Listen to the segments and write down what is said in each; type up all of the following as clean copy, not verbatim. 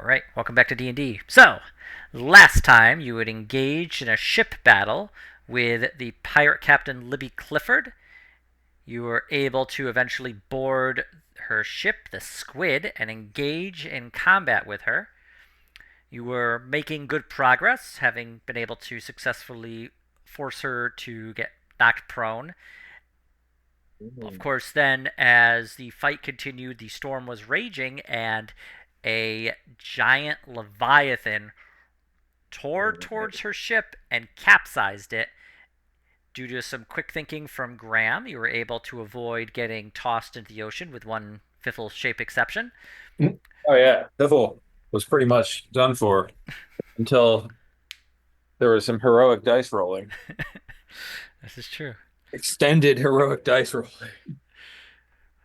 right, welcome back to D&D. So, last time you had engaged in a ship battle with the pirate captain Libby Clifford. You were able to eventually board her ship, the Squid, and engage in combat with her. You were making good progress, having been able to successfully force her to get knocked prone. Of course, then, as the fight continued, the storm was raging, and a giant leviathan tore towards her ship and capsized it. Due to some quick thinking from Graham, you were able to avoid getting tossed into the ocean with one fiffle shape exception. Oh yeah, Biffle was pretty much done for until there was some heroic dice rolling. This is true. Extended heroic dice rolling.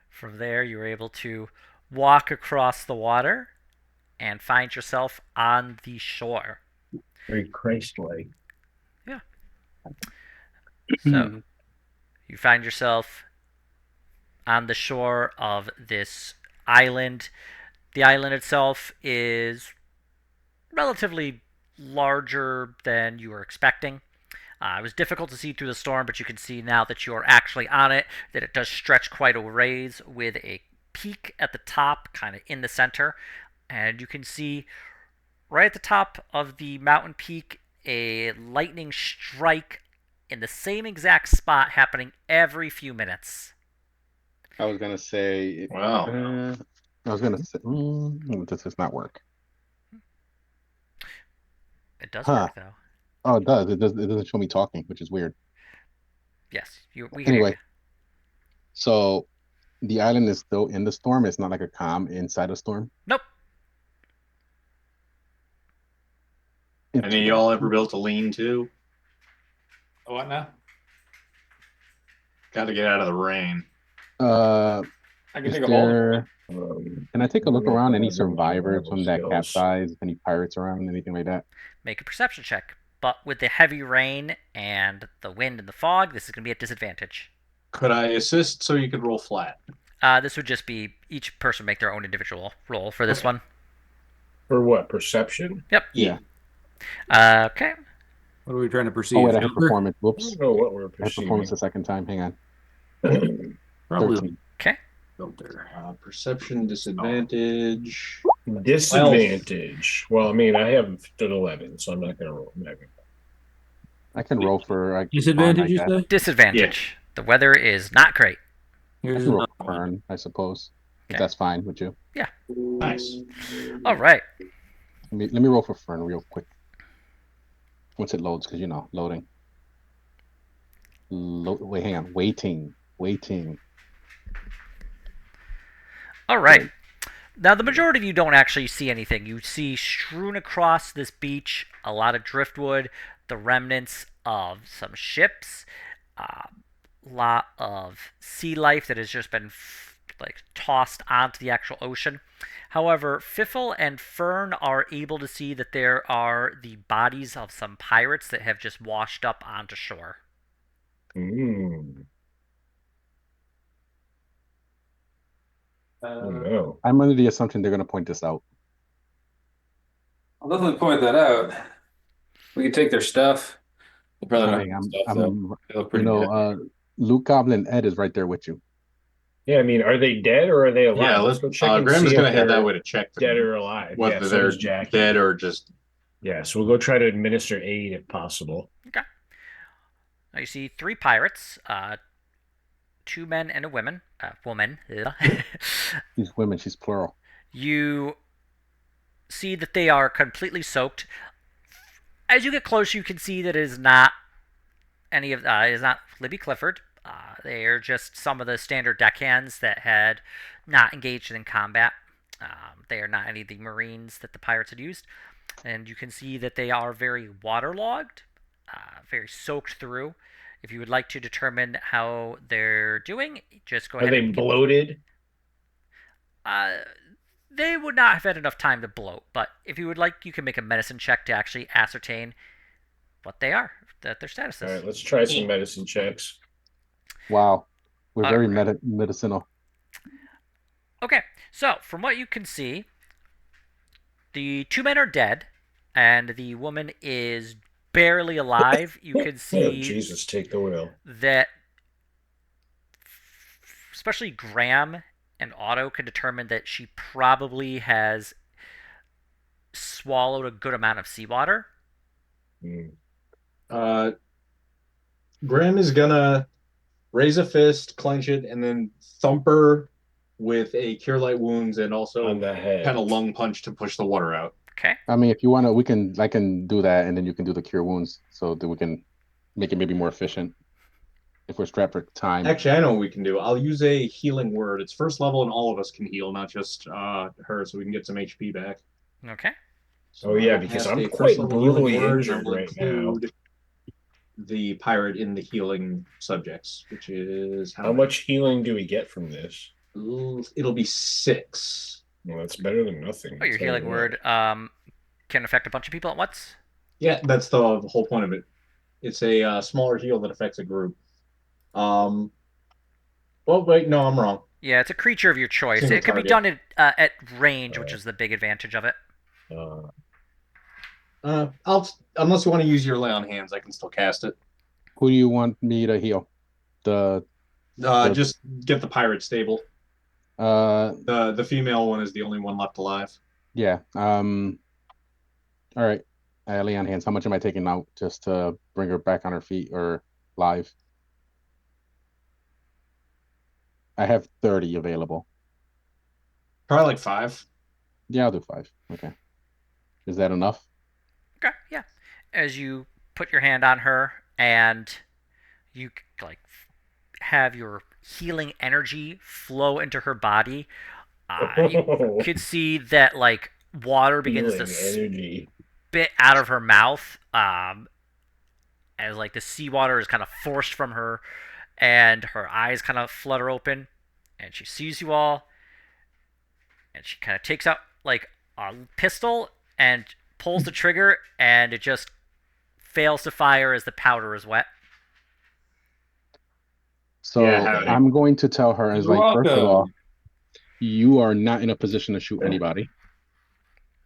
From there, you were able to walk across the water and find yourself on the shore. Very Christ-like. Yeah. So, you find yourself on the shore of this island. The island itself is relatively larger than you were expecting. It was difficult to see through the storm, but you can see now that you're actually on it that it does stretch quite a ways with a peak at the top, kind of in the center. And you can see right at the top of the mountain peak a lightning strike in the same exact spot happening every few minutes. I was gonna say, Wow. I was gonna say, does this not work? It does Huh. work, though. Oh, it does. It does. It doesn't show me talking, which is weird. Yes, we can hear Anyway, you. so the island is still in the storm. It's not like a calm inside a storm. Nope. Any of y'all ever built a lean-to? What now? Got to get out of the rain. Uh, I can is take a hold of there? Can I take a look around? Any survivors from that skills. capsize? Any pirates around? Anything like that? Make a perception check. But with the heavy rain and the wind and the fog, this is going to be at disadvantage. Could I assist so you could roll flat? This would just be each person make their own individual roll for this Okay. one. For what? Perception? Yep. Yeah. Okay. What are we trying to perceive? Oh wait, I had Filter? performance. I Whoops. don't know what we're I had performance perceiving. the second time. Hang on. Probably 13. Okay. filter. Perception disadvantage. Disadvantage. Well, I mean, I have an 11, so I'm not going to roll. I can roll for Disadvantage, you guess. say? Disadvantage. The weather is not great. I Here's can roll another for one. Fern, I suppose. If Okay. that's fine with you. Nice. All right. Let me roll for Fern real quick. Once it loads, because loading. Wait, hang on. Waiting. All right. Now, the majority of you don't actually see anything. You see strewn across this beach a lot of driftwood, the remnants of some ships, a lot of sea life that has just been tossed onto the actual ocean. However, Fiffle and Fern are able to see that there are the bodies of some pirates that have just washed up onto shore. Oh, no. I'm under the assumption they're going to point this out. I'll definitely point that out. We could take their stuff. They probably I don't mean, have stuff, though. They look pretty good. Luke Goblin Ed is right there with you. Yeah, I mean, are they dead or are they alive? Yeah, let's go check and Graham see is if going to head they're that way to check dead or alive. whether Yeah, so they're does Jackie. dead or just. Yeah, so we'll go try to administer aid if possible. Okay. Now you see three pirates, two men and a woman. Woman. She's women. She's plural. You see that they are completely soaked. As you get close, you can see that it is not any of. It is not Libby Clifford. They are just some of the standard deckhands that had not engaged in combat. They are not any of the Marines that the pirates had used. And you can see that they are very waterlogged, very soaked through. If you would like to determine how they're doing, just go Are ahead they and bloated? they would not have had enough time to bloat, but if you would like, you can make a medicine check to actually ascertain what they are, that their status All is. right, let's try some medicine checks. Wow. We're very Alright. medicinal. Okay, so from what you can see, the two men are dead, and the woman is barely alive. You can Oh, see Jesus, take the wheel. that especially Graham and Otto can determine that she probably has swallowed a good amount of seawater. Mm. Graham is gonna raise a fist, clench it, and then thump her with a cure light wounds and also On the head. kind of lung punch to push the water out. Okay. I mean, if you want to, I can do that, and then you can do the cure wounds, so that we can make it maybe more efficient if we're strapped for time. Actually, I know what we can do. I'll use a healing word. It's first level, and all of us can heal, not just her, so we can get some HP back. Okay. So Oh, yeah, I'll because cast I'm a quite first level brutally healing word, and I injured will right now. include the pirate in the healing subjects, which is How much healing do we get from this? It'll be 6. Well, that's better than nothing. Oh, your Tell you healing what. word can affect a bunch of people at once. Yeah, that's the whole point of it. It's a smaller heal that affects a group. Well, wait, no, I'm wrong. Yeah, it's a creature of your choice. Single It can be target. done at range, which is the big advantage of it. Unless you want to use your lay on hands, I can still cast it. Who do you want me to heal? The Just get the pirate stable. uh The female one is the only one left alive. yeah. All right. Lay on hands. How much am I taking out just to bring her back on her feet or live? I have 30 available. Probably like 5. Yeah, I'll do 5. Okay. Is that enough? Okay, yeah. As you put your hand on her and you like have your healing energy flow into her body, you could see that like water begins to energy. spit out of her mouth as like the seawater is kind of forced from her, and her eyes kind of flutter open, and she sees you all, and she kind of takes out like a pistol and pulls the trigger, and it just fails to fire as the powder is wet. So Yeah, I'm going to tell her as You're like, first of all, welcome. you are not in a position to shoot anybody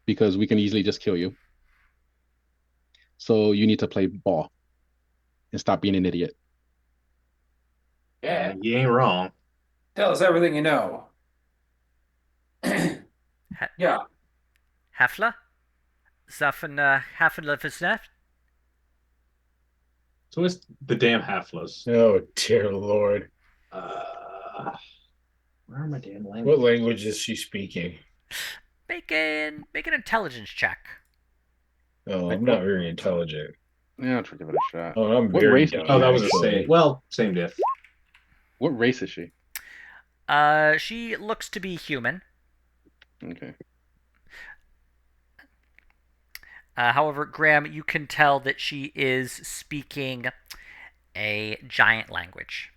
because we can easily just kill you. So you need to play ball and stop being an idiot. Yeah. you ain't wrong. Tell us everything you know. Yeah. Hafla? Zafen Hafenlefesnef? So it's the damn halfless. Oh, dear Lord. Where are my damn What languages? language is she speaking? Make an intelligence check. Oh, I'm not very intelligent. Yeah, I'll try to give it a shot. Oh, I'm What very race- dumb. Oh, that was a actually. same. Well, same diff. What race is she? She looks to be human. Okay. However, Graham, you can tell that she is speaking a giant language.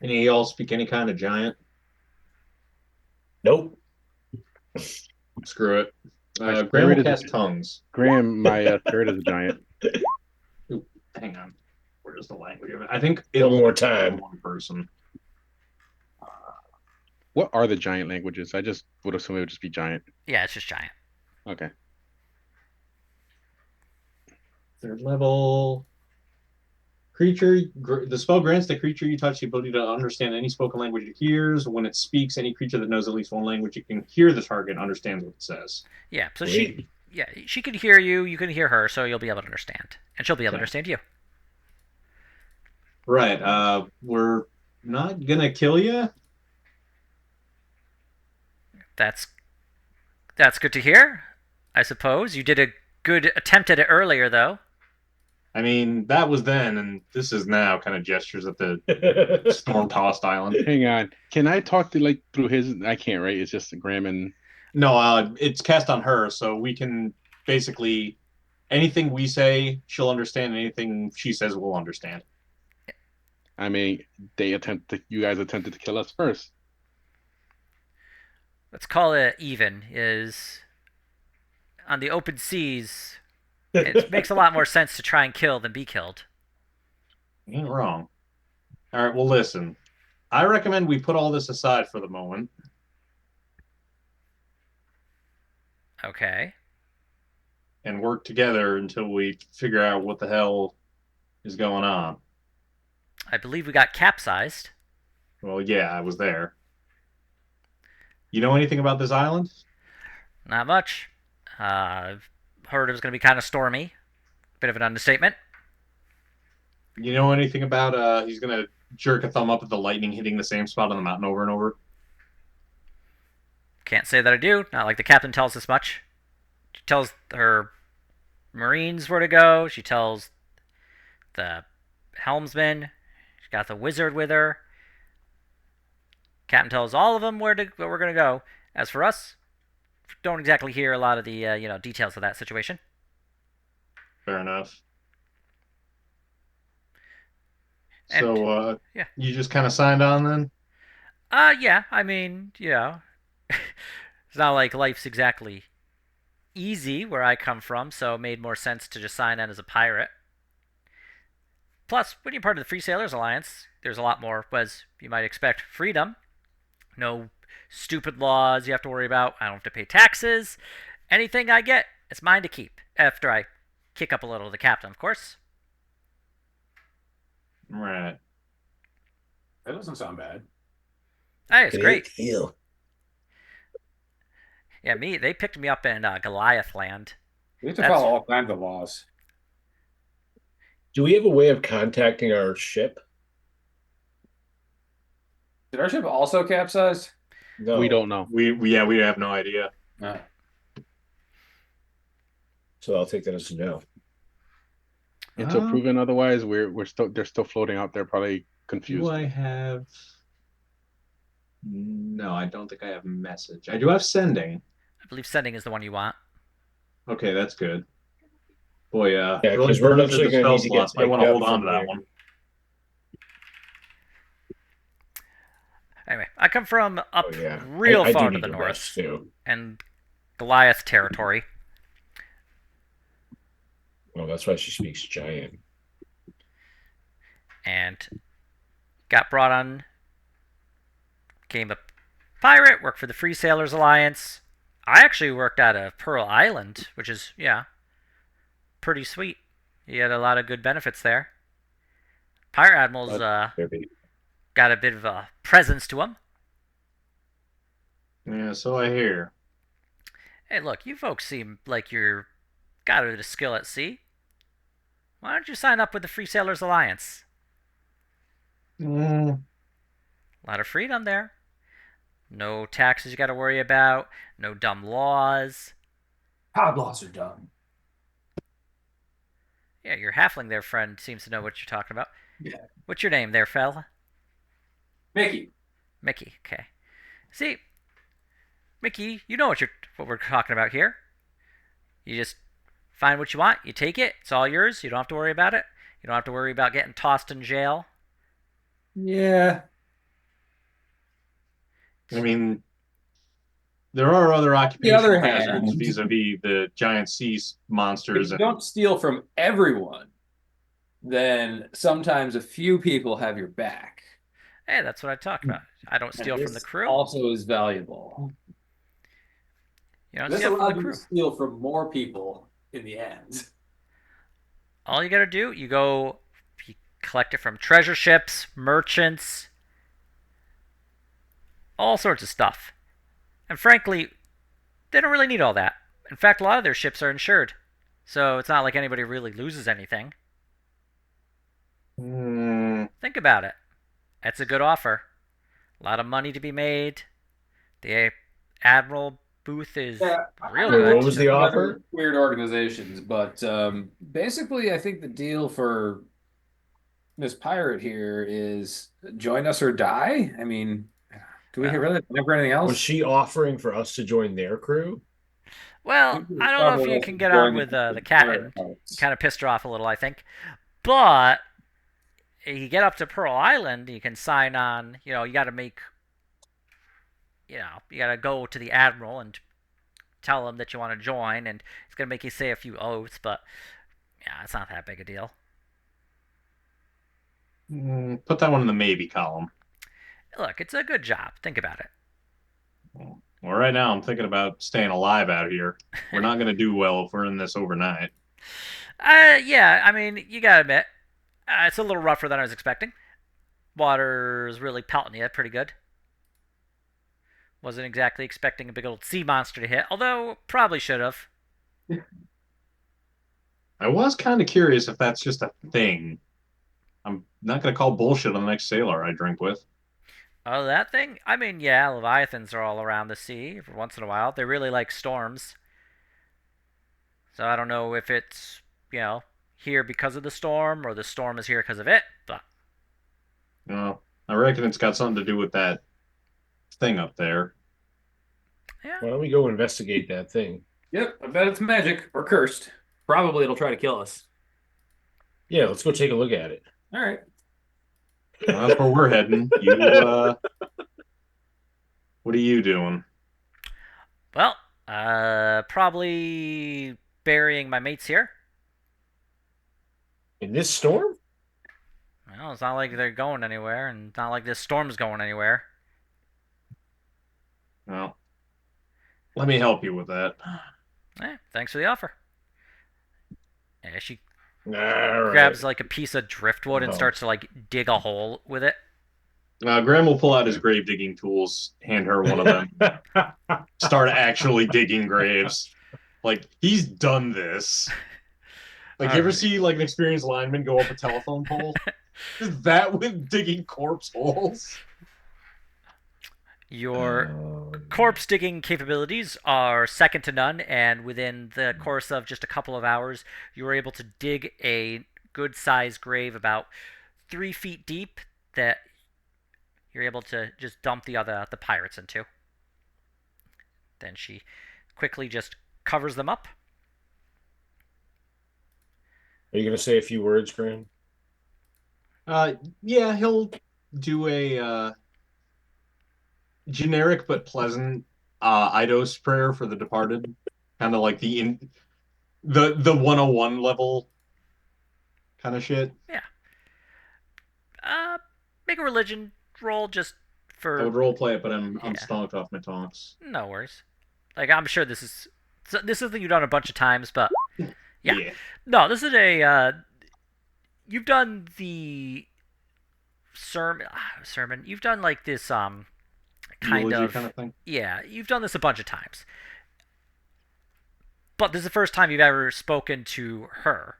Any of y'all speak any kind of giant? Nope. Screw it. My Graham spirit will is a- cast tongues. Graham, my spirit is a giant. Ooh, hang on. Where's the language of it? I think One more time. One person. What are the giant languages? I just would assume it would just be giant. Yeah, it's just giant. Okay. 3rd level. Creature. The spell grants the creature you touch the ability to understand any spoken language it hears. When it speaks, any creature that knows at least one language it can hear the target and understands what it says. Yeah, so Sweet. she can hear you, you can hear her, so you'll be able to understand. And she'll be able to Okay. understand you. Right. We're not gonna kill you. That's good to hear, I suppose. You did a good attempt at it earlier, though. I mean, that was then, and this is now. Kind of gestures at the storm-tossed island. Hang on. Can I talk to like through his? I can't, right? It's just Graham and. No, it's cast on her, so we can basically anything we say, she'll understand. Anything she says, we'll understand. I mean, you guys attempted to kill us first. Let's call it even. Is on the open seas, it makes a lot more sense to try and kill than be killed. You ain't wrong. All right, well, listen. I recommend we put all this aside for the moment. Okay. and work together until we figure out what the hell is going on. I believe we got capsized. Well, yeah, I was there. You know anything about this island? Not much. I've heard it was going to be kind of stormy. Bit of an understatement. You know anything about he's gonna jerk a thumb up at the lightning hitting the same spot on the mountain over and over? Can't say that I do. Not like the captain tells us much. She tells her Marines where to go. She tells the helmsman. She's got the wizard with her. Captain tells all of them where we're going to go. As for us, don't exactly hear a lot of the details of that situation. Fair enough. And So yeah, you just kind of signed on then? yeah. I mean, it's not like life's exactly easy where I come from, so it made more sense to just sign on as a pirate. Plus, when you're part of the Free Sailors Alliance, there's a lot more, as you might expect, freedom. No stupid laws you have to worry about. I don't have to pay taxes. Anything I get, it's mine to keep. After I kick up a little to the captain, of course. Right. That doesn't sound bad. Hey, it's great. Deal. Yeah, they picked me up in Goliath Land. We have to That's- follow all kinds of laws. Do we have a way of contacting our ship? Did our ship also capsize? No. We don't know. We have no idea. No. So I'll take that as a no. Until proven otherwise, they're still floating out there, probably confused. Do I have? No, I don't think I have message. I do have sending. I believe sending is the one you want. Okay, that's good. Boy, Yeah, really because we're burning eventually through the going to spell need to get slots. Might want to picked hold up on from to that here. one. Anyway, I come from up Oh yeah, real I far do to the need to north rest too. and Goliath territory. Well, that's why she speaks giant. And got brought on, became a pirate, worked for the Free Sailors Alliance. I actually worked out of Pearl Island, which is, pretty sweet. You had a lot of good benefits there. Pirate Admiral's got a bit of a presence to him. Yeah, so I hear. Hey, look, you folks seem like you're got a bit of skill at sea. Why don't you sign up with the Free Sailors Alliance? Mm, A lot of freedom there. No taxes you got to worry about. No dumb laws. Pod laws are dumb. Yeah, your halfling there, friend, seems to know what you're talking about. Yeah. What's your name there, fella? Mickey. Mickey. Okay. See, Mickey, you know what we're talking about here. You just find what you want. You take it. It's all yours. You don't have to worry about it. You don't have to worry about getting tossed in jail. Yeah. I mean, there are other occupational other hazards hand- vis-a-vis the giant sea monsters. If you don't steal from everyone, then sometimes a few people have your back. Hey, that's what I talked about. I don't steal And from the this crew. Also is valuable. You don't This steal from allowed the you crew. to steal from more people in the end. All you gotta do, you collect it from treasure ships, merchants, all sorts of stuff. And frankly, they don't really need all that. In fact, a lot of their ships are insured. So it's not like anybody really loses anything. Think about it. That's a good offer. A lot of money to be made. The Admiral booth is real Wait, good. what was the offer? Weird organizations, but basically, I think the deal for Miss Pirate here is join us or die. I mean, do we Well, really never anything else? Was she offering for us to join their crew? Well, I don't know if you can get on with the captain. Kind of pissed her off a little, I think. But you get up to Pearl Island, you can sign on. You got to make. You got to go to the Admiral and tell him that you want to join, and it's going to make you say a few oaths, but yeah, it's not that big a deal. Put that one in the maybe column. Look, it's a good job. Think about it. Well, right now I'm thinking about staying alive out here. We're not going to do well if we're in this overnight. Yeah, I mean, you gotta admit, it's a little rougher than I was expecting. Water's really pelting you pretty good. Wasn't exactly expecting a big old sea monster to hit, although probably should have. I was kind of curious if that's just a thing. I'm not going to call bullshit on the next sailor I drink with. Oh, that thing? I mean, yeah, leviathans are all around the sea every once in a while. They really like storms. So I don't know if it's, here because of the storm or the storm is here because of it, but I reckon it's got something to do with that thing up there. yeah. Why don't we go investigate that thing? Yep, I bet it's magic or cursed. Probably it'll try to kill us. Yeah, let's go take a look at it. All right. Well, that's where we're heading. What are you doing? Well, probably burying my mates here. In this storm? Well, it's not like they're going anywhere, and it's not like this storm's going anywhere. Well, let me help you with that. Thanks for the offer. Yeah, she All grabs right. like a piece of driftwood and Oh. starts to like dig a hole with it. Graham will pull out his grave digging tools, hand her one of them, start actually digging graves. Like, he's done this. Like, you ever Alright. see like an experienced lineman go up a telephone pole? Is that with digging corpse holes? Your Um, corpse digging capabilities are second to none, and within the course of just a couple of hours, you were able to dig a good sized grave about 3 feet deep that you're able to just dump the pirates into. Then she quickly just covers them up. Are you going to say a few words, Graham? Yeah, he'll do a generic but pleasant Eidos prayer for the departed. Kind of like the 101 level kind of shit. Yeah. Make a religion roll just I would for role play it, but I'm Yeah. stomped off my taunts. no worries. Like I'm sure this is something you've done a bunch of times, but yeah. No, this is a you've done the sermon. You've done like this kind Eulogy of kind of thing. yeah. You've done this a bunch of times, but this is the first time you've ever spoken to her.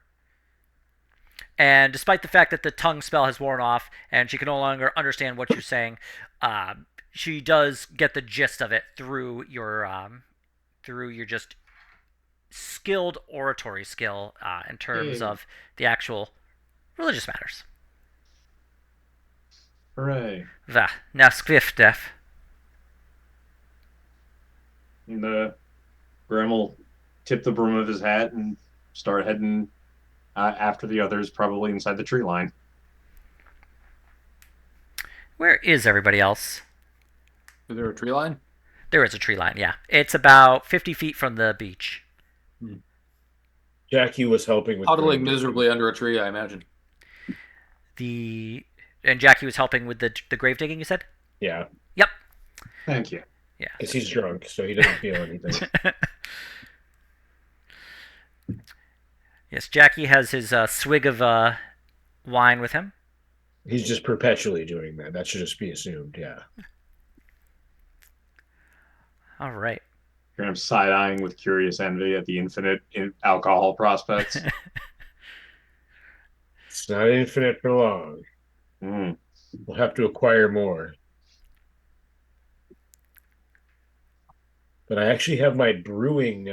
And despite the fact that the tongue spell has worn off and she can no longer understand what you're saying, she does get the gist of it through your just skilled oratory skill in terms Yay. of the actual religious matters. Hooray. Va, naskvifdef. And Graham will tip the brim of his hat and start heading after the others, probably inside the tree line. Where is everybody else? Is there a tree line? There is a tree line, yeah. It's about 50 feet from the beach. Jackie was helping with Huddling grave miserably under a tree, I imagine. And Jackie was helping with the grave digging, you said? digging. Yeah, Yep. Thank you. Yeah. because he's drunk, so he doesn't feel anything. Yes, Jackie has his swig of wine with him. He's just perpetually doing that. That should just be assumed. Yeah. All right. Graham side-eyeing with curious envy at the infinite alcohol prospects. It's not infinite for long. Mm. We'll have to acquire more. But I actually have my brewing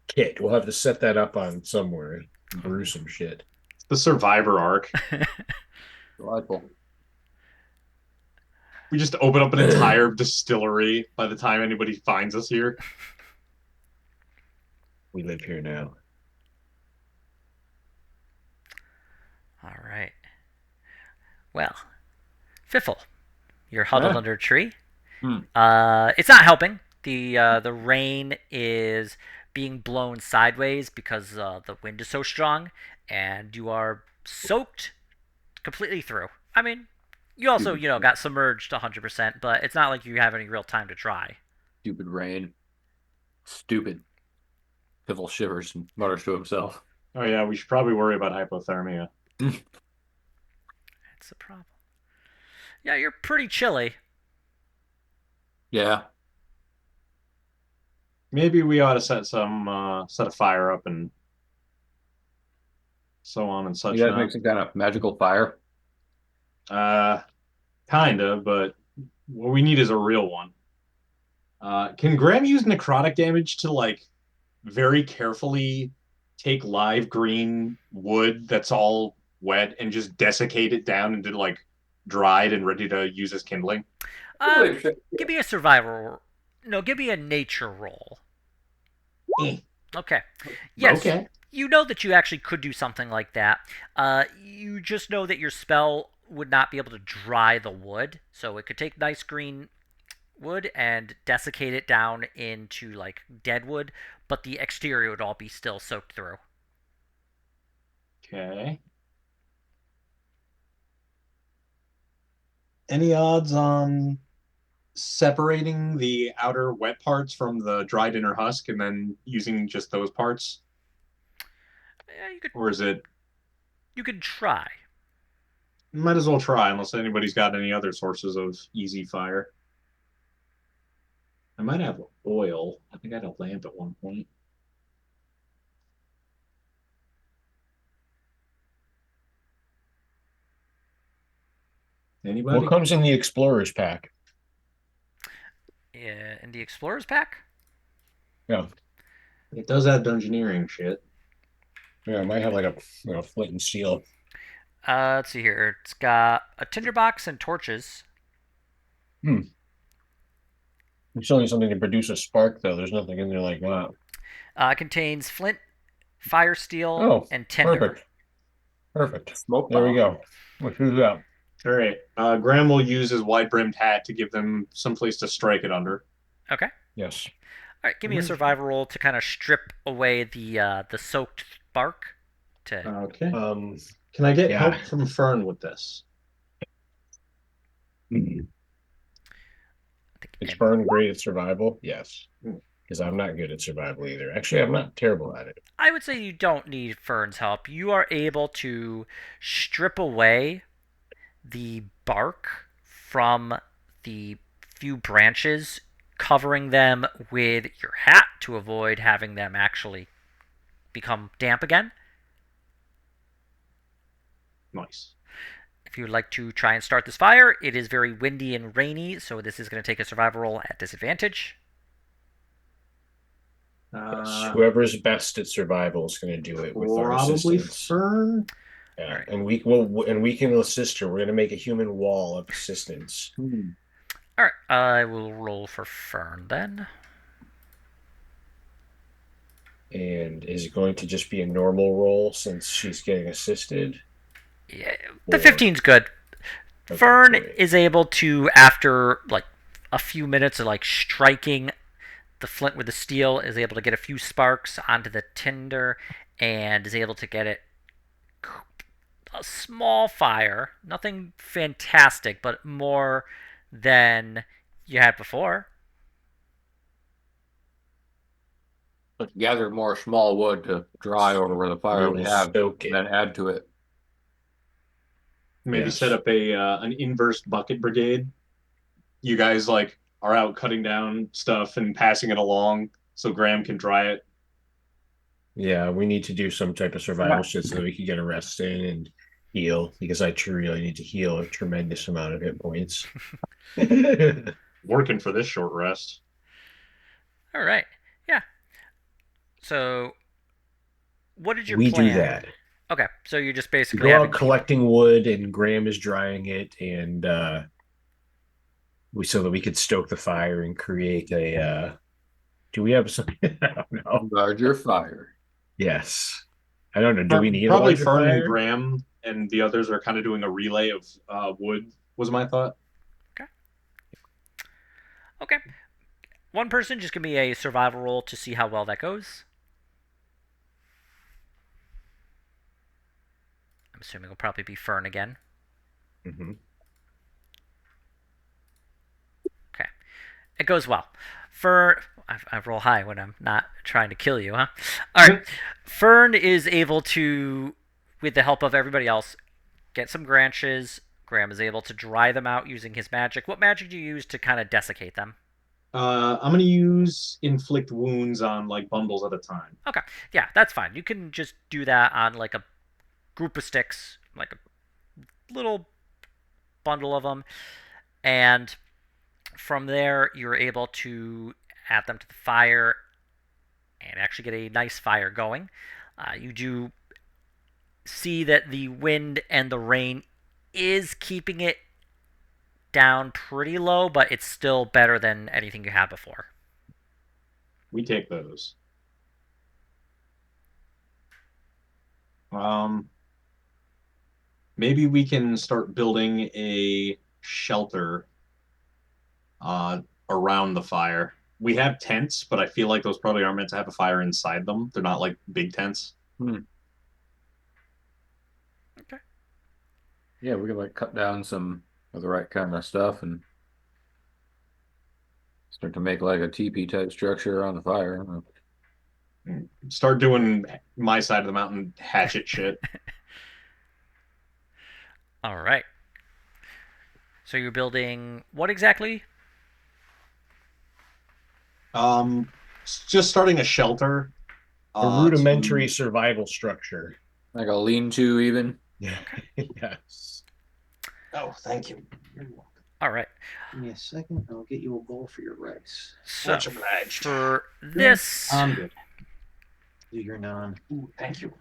kit. We'll have to set that up on somewhere. Brew some shit. The Survivor arc. Delightful. We just open up an entire distillery by the time anybody finds us here. We live here now. All right. Well, Fiffle, you're huddled Yeah. under a tree. Hmm. It's not helping. The rain is being blown sideways because the wind is so strong, and you are soaked completely through. I mean, you also got submerged 100%, but it's not like you have any real time to dry. Stupid rain. Stupid. Piffle shivers and mutters to himself. Oh yeah, we should probably worry about hypothermia. That's the problem. Yeah, you're pretty chilly. Yeah. Maybe we ought to set a fire up and so on and You such guys make not. some kind of magical fire. Uh, Kinda, but what we need is a real one. Can Graham use necrotic damage to like very carefully take live green wood that's all wet and just desiccate it down into like dried and ready to use as kindling? Um, give me a survival. No, give me a nature roll. Eh. Okay. Yes. Okay. You know that you actually could do something like that. You just know that your spell would not be able to dry the wood, so it could take nice green wood and desiccate it down into like dead wood, but the exterior would all be still soaked through. Okay. Any odds on separating the outer wet parts from the dried inner husk and then using just those parts? Yeah, Or is it you could try. might as well try unless anybody's got any other sources of easy fire. I might have oil. I think I had a lamp at one point. Anybody? What comes in the Explorer's pack? In the explorer's pack. Yeah. It does have dungeoneering shit. Yeah, it might have like a flint and steel. Let's see here. It's got a tinderbox and torches. It's only something to produce a spark, though. There's nothing in there like that. It contains flint, fire steel, Oh, and tinder. Perfect. Smoke There we bomb. go. Let's do that. All right. Graham will use his wide-brimmed hat to give them some place to strike it under. Okay. Yes. All right. Give me a survival roll to kind of strip away the soaked bark. Okay. Um, Can I get yeah. help from Fern with this? Is Fern great at survival? Yes. Hmm. Because I'm not good at survival either. Actually, I'm not terrible at it. I would say you don't need Fern's help. You are able to strip away the bark from the few branches, covering them with your hat to avoid having them actually become damp again. Nice. If you would like to try and start this fire, it is very windy and rainy, so this is going to take a survival roll at disadvantage. Yes. Whoever's best at survival is going to do it with our Probably assistance. Fern. Yeah, Right. and we can assist her. We're going to make a human wall of assistance. All right, I will roll for Fern then. And is it going to just be a normal roll since she's getting assisted? Yeah, the 15's good. Okay, Fern great. is able to, after like a few minutes of like striking the flint with the steel, is able to get a few sparks onto the tinder and is able to get it a small fire. Nothing fantastic, but more than you had before. Let's gather more small wood to dry over where the fire we will have, stoke and it. then add to it. Maybe Yes. set up an inverse bucket brigade. You guys like are out cutting down stuff and passing it along so Graham can dry it. Yeah, we need to do some type of survival shit so that we can get a rest in and heal because I really need to heal a tremendous amount of hit points. Working for this short rest. All right. Yeah. So, what did your We plan? do that. Okay, so you're just We basically go having out collecting wood, and Graham is drying it, and so that we could stoke the fire and create a. Do we have some? I don't know. Larger fire. Yes, I don't know. Do we need Probably a larger Fern fire? and Graham and the others are kind of doing a relay of wood, was my thought. Okay. One person, just give me a survival roll to see how well that goes. I'm assuming it'll probably be Fern again. Mm-hmm. Okay. It goes well. Fern, I roll high when I'm not trying to kill you, huh? All right. Fern is able to, with the help of everybody else, get some branches. Graham is able to dry them out using his magic. What magic do you use to kind of desiccate them? I'm gonna use inflict wounds on like bundles at a time. Okay, yeah, that's fine. You can just do that on like a group of sticks, like a little bundle of them, and from there you're able to add them to the fire and actually get a nice fire going. You do see that the wind and the rain is keeping it down pretty low, but it's still better than anything you had before. We take those. Um, maybe we can start building a shelter around the fire. We have tents, but I feel like those probably aren't meant to have a fire inside them. They're not like big tents. Okay. Yeah, we could like cut down some of the right kind of stuff and start to make like a teepee type structure around the fire. Start doing my side of the mountain hatchet shit. All right. So you're building what exactly? Just starting a shelter. A rudimentary survival structure. Like a lean-to even. Yeah. Yes. Oh, thank you. You're welcome. All right. Give me a second. I'll get you a bowl for your rice. So Much obliged. for this, I'm good. Do your non. Ooh, thank you.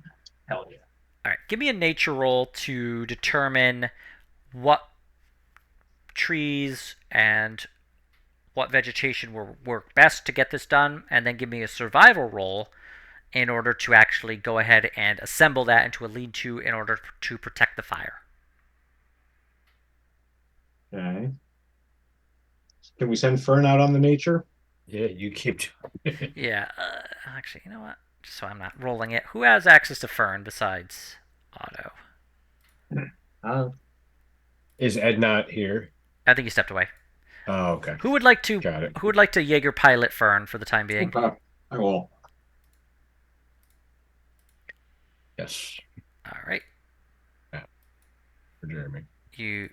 Hell yeah. all right, give me a nature roll to determine what trees and what vegetation will work best to get this done, and then give me a survival roll in order to actually go ahead and assemble that into a lean-to in order to protect the fire. Okay. Can we send Fern out on the nature? Yeah, you keep. Yeah, actually, you know what? Just so I'm not rolling it, who has access to Fern besides Otto? Is Ed not here? I think he stepped away. Oh, okay. Who would like to? Got it. Who would like to Jaeger pilot Fern for the time being? Okay. I will. Yes, All right, for Jeremy. you.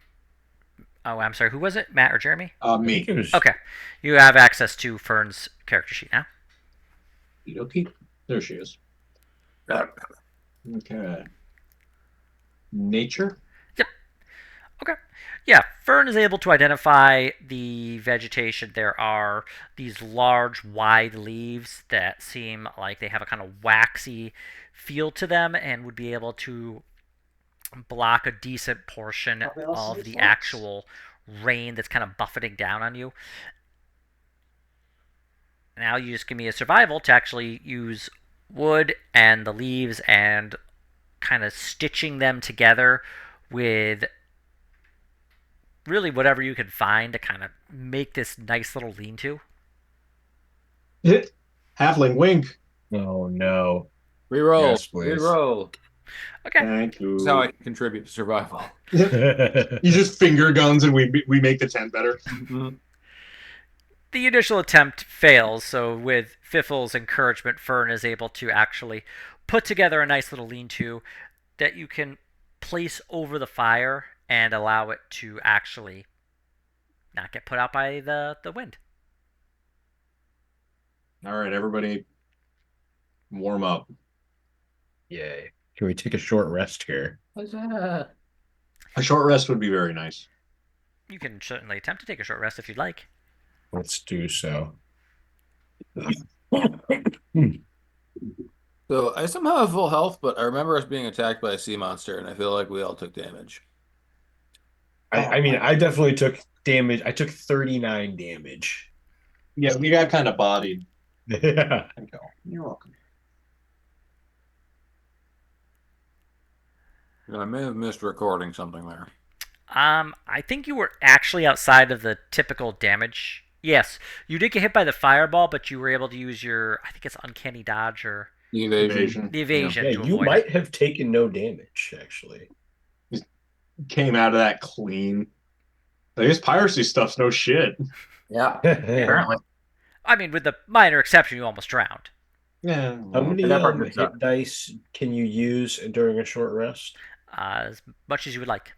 Oh, I'm sorry. Who was it? Matt or Jeremy? I Me. think it was. Okay, you have access to Fern's character sheet now. Okay. There she is. Okay. Nature. Okay. Yeah, Fern is able to identify the vegetation. There are these large, wide leaves that seem like they have a kind of waxy feel to them and would be able to block a decent portion of the actual rain that's kind of buffeting down on you. Now you just give me a survival to actually use wood and the leaves and kind of stitching them together with really whatever you can find to kind of make this nice little lean-to. Hit. Halfling wink. Oh no. Reroll. Yes, please. Reroll. Okay. Thank you. That's how I can contribute to survival. You just finger guns and we make the tent better. The initial attempt fails, so with Fiffle's encouragement, Fern is able to actually put together a nice little lean-to that you can place over the fire and allow it to actually not get put out by the wind. All right, everybody, warm up. Yay. Can we take a short rest here? A short rest would be very nice. You can certainly attempt to take a short rest if you'd like. Let's do so. So I somehow have full health, but I remember us being attacked by a sea monster, and I feel like we all took damage. I mean, I definitely took damage. I took 39 damage. Yeah, we got kind of bodied. Yeah. Thank you. You're welcome. I may have missed recording something there. I think you were actually outside of the typical damage. Yes, you did get hit by the fireball, but you were able to use your, I think it's uncanny dodge or The evasion. the evasion Yeah, to you avoid might it. have taken no damage, actually. Came out of that clean. I guess piracy stuff's no shit. Yeah, apparently. I mean, with the minor exception, you almost drowned. Yeah. How Well, many that part gets hit dice can you use during a short rest? As much as you would like.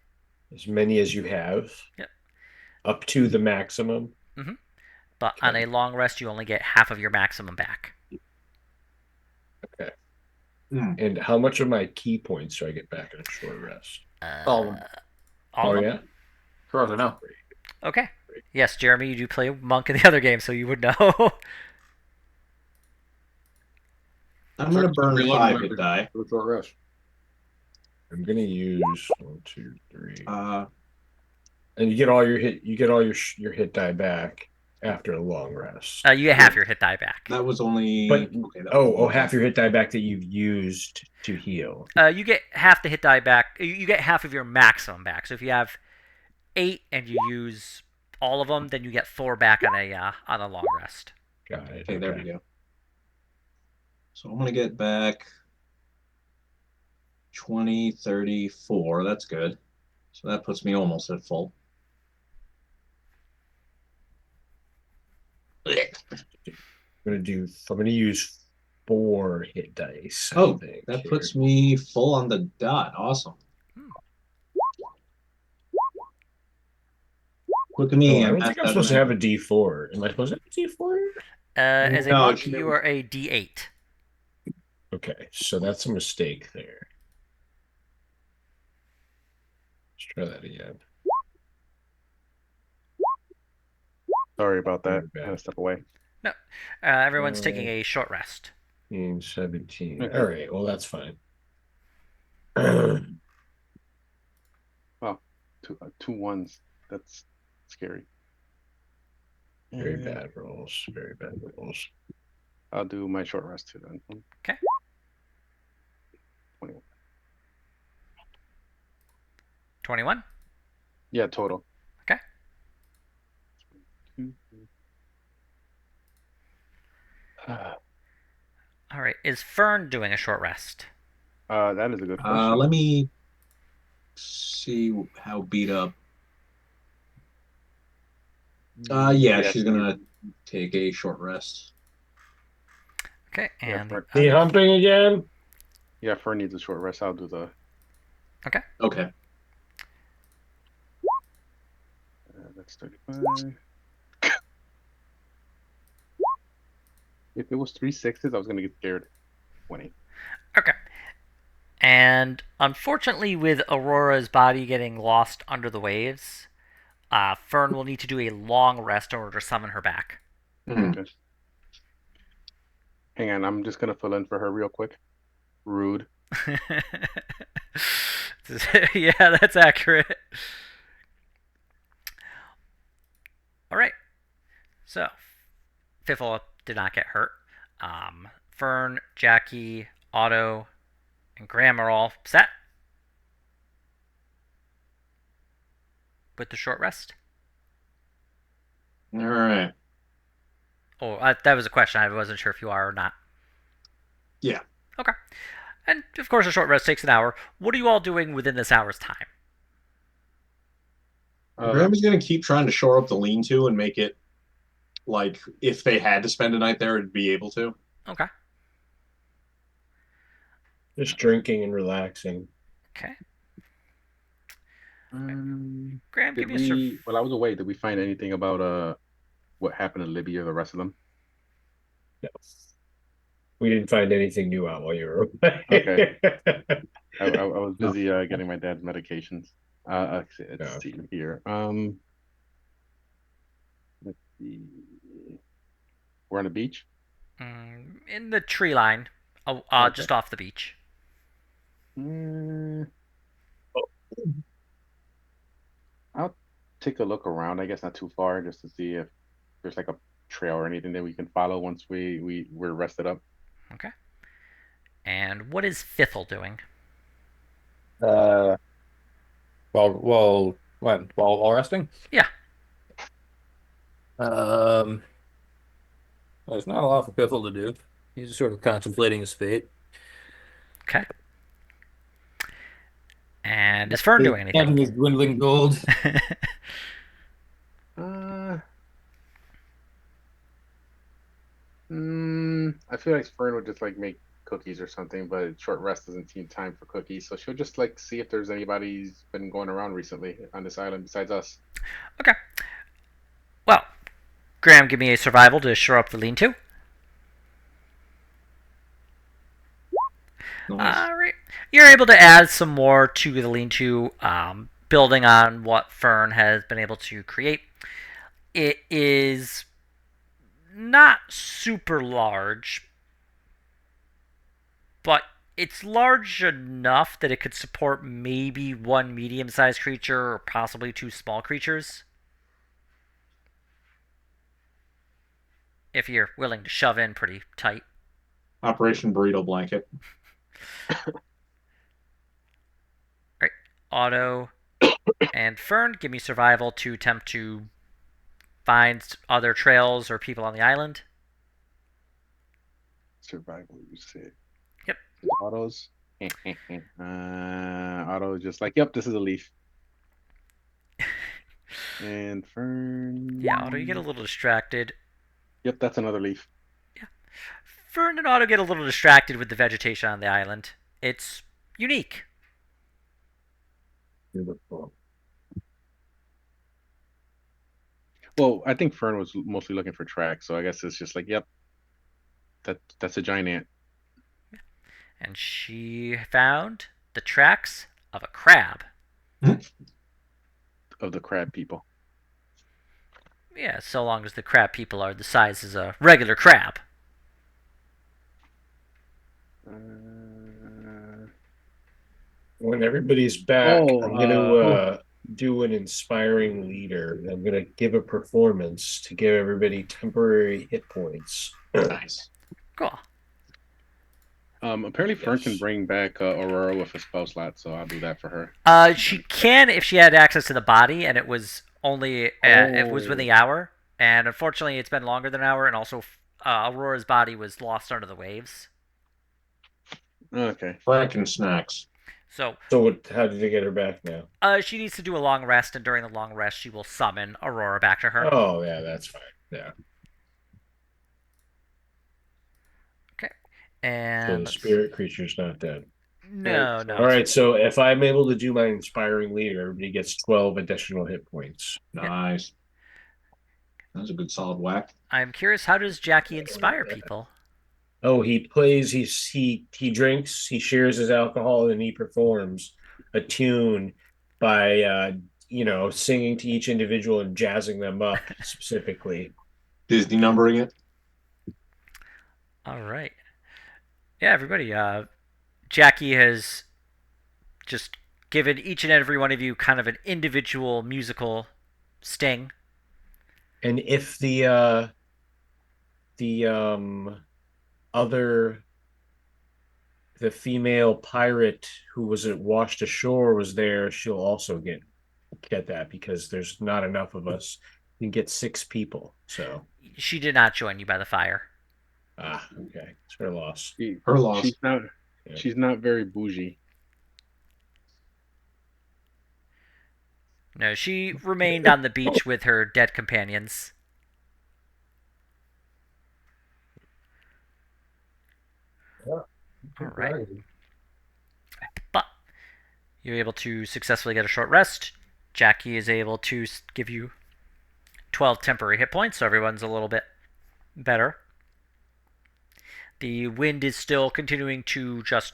As many as you have, Yep. up to the maximum. But on a Okay. long rest, you only get half of your maximum back. Okay. Hmm. And how much of my key points do I get back in a short rest? All of them. All Oh of them? yeah. As far as I know. Okay. Yes, Jeremy, you do play monk in the other game, so you would know. I'm So I gonna can burn reload 5 them hit after die. the short rest. I'm gonna use 1, 2, 3, Uh, and you get all your hit. You get all your hit die back after a long rest. You get half your hit die back. that was only. But Okay, that oh, was half your hit die back that you've used to heal. You get half the hit die back. You get half of your maximum back. So if you have 8 and you use all of them, then you get 4 back on a long rest. Got it. Okay, there we go. So I'm gonna get back 20, 34. That's good. So that puts me almost at full. I'm gonna use 4 hit dice. I Oh, think that here. puts me full on the dot. Awesome. Look at me. I I'm don't think I'm supposed to have a D4. Am I supposed to have a D4 here? As a No, monk, you you are a D8. Okay, so that's a mistake there. Let's try that again. Sorry about that. Very I had bad. to step away. No, everyone's taking a short rest. 17. Okay. All right, well that's fine. Oh, two ones. That's scary. Very bad rolls. Very bad rolls. I'll do my short rest too then. Okay. 21. 21. Yeah, total. Okay. All right. Is Fern doing a short rest? That is a good question. Let me see how beat up. Yeah, she's gonna take a short rest. Okay. And Yeah, The humping again? Yeah, Fern needs a short rest. I'll do the. Okay. That's 35. If it was 3 sixes, I was gonna get scared. 20. Okay. And unfortunately, with Aurora's body getting lost under the waves, Fern will need to do a long rest in order to summon her back. Okay. Hang on, I'm just gonna fill in for her real quick. Rude. Yeah, that's accurate. All right. So, Fiffle did not get hurt. Fern, Jackie, Otto, and Graham are all set with the short rest. All right. Oh, that was a question. I wasn't sure if you are or not. Yeah. Okay. And of course, a short rest takes an hour. What are you all doing within this hour's time? Graham is gonna keep trying to shore up the lean-to and make it like if they had to spend a night there, it'd be able to. Okay. Just drinking and relaxing. Okay. Um, Graham, give did me a we? While I was away, did we find anything about what happened to Libby or the rest of them? No. We didn't find anything new out while you were away. Okay. I was busy getting my dad's medications. Let's see here. Let's see. We're on the beach. in the tree line, just off the beach. I'll take a look around. I guess not too far, just to see if there's like a trail or anything that we can follow once we're rested up. Okay. And what is Fiffle doing? While resting? Yeah. There's not a lot for Piffle to do. He's just sort of contemplating his fate. Okay. And is Fern doing anything? Counting his dwindling gold. I feel like Fern would just like make cookies or something, but short rest doesn't seem time for cookies, so she'll just like see if there's anybody who's been going around recently on this island besides us. Okay. Well, Graham, give me a survival to shore up the lean-to. Nice. All right. You're able to add some more to the lean-to, building on what Fern has been able to create. It is not super large, but it's large enough that it could support maybe one medium-sized creature or possibly two small creatures. If you're willing to shove in pretty tight. Operation Burrito Blanket. All right. Otto and Fern, give me survival to attempt to find other trails or people on the island. Survival, you say. Yep. Autos. Auto is just like, yep, this is a leaf. And Fern. Yeah, Otto, you get a little distracted. Yep, that's another leaf. Yeah. Fern and Otto get a little distracted with the vegetation on the island. It's unique. Beautiful. Well, I think Fern was mostly looking for tracks, so I guess it's just like, yep, that's a giant ant. And she found the tracks of a crab. Of the crab people. Yeah, so long as the crab people are the size as a regular crab. When everybody's back, I'm going to oh. do an inspiring leader. I'm going to give a performance to give everybody temporary hit points. Nice. Cool. Apparently Fern can Yes. bring back Aurora with a spell slot, so I'll do that for her. She can if she had access to the body, and it was only it was within the hour. And unfortunately, it's been longer than an hour, and also Aurora's body was lost under the waves. Okay. Franken snacks. So How did they get her back now? she needs to do a long rest, and during the long rest, she will summon Aurora back to her. Oh, yeah, that's fine. Yeah. Okay. So And the spirit creature's not dead. no, Right, no. All right, so if I'm able to do my inspiring leader, everybody gets 12 additional hit points. Nice. That's a good solid whack. I'm curious, how does Jackie inspire people? Oh, he plays. He drinks. He shares his alcohol, and he performs a tune by singing to each individual and jazzing them up specifically. Disney numbering it. All right. Yeah, everybody. Jackie has just given each and every one of you kind of an individual musical sting. And if the other the female pirate who was washed ashore was there, she'll also get that because there's not enough of us. You can get 6 people. So She did not join you by the fire. okay, it's her loss. Her loss. She's not. Yeah. She's not very bougie. No, she remained on the beach with her dead companions. All right. But you're able to successfully get a short rest. Jackie is able to give you 12 temporary hit points, so everyone's a little bit better. The wind is still continuing to just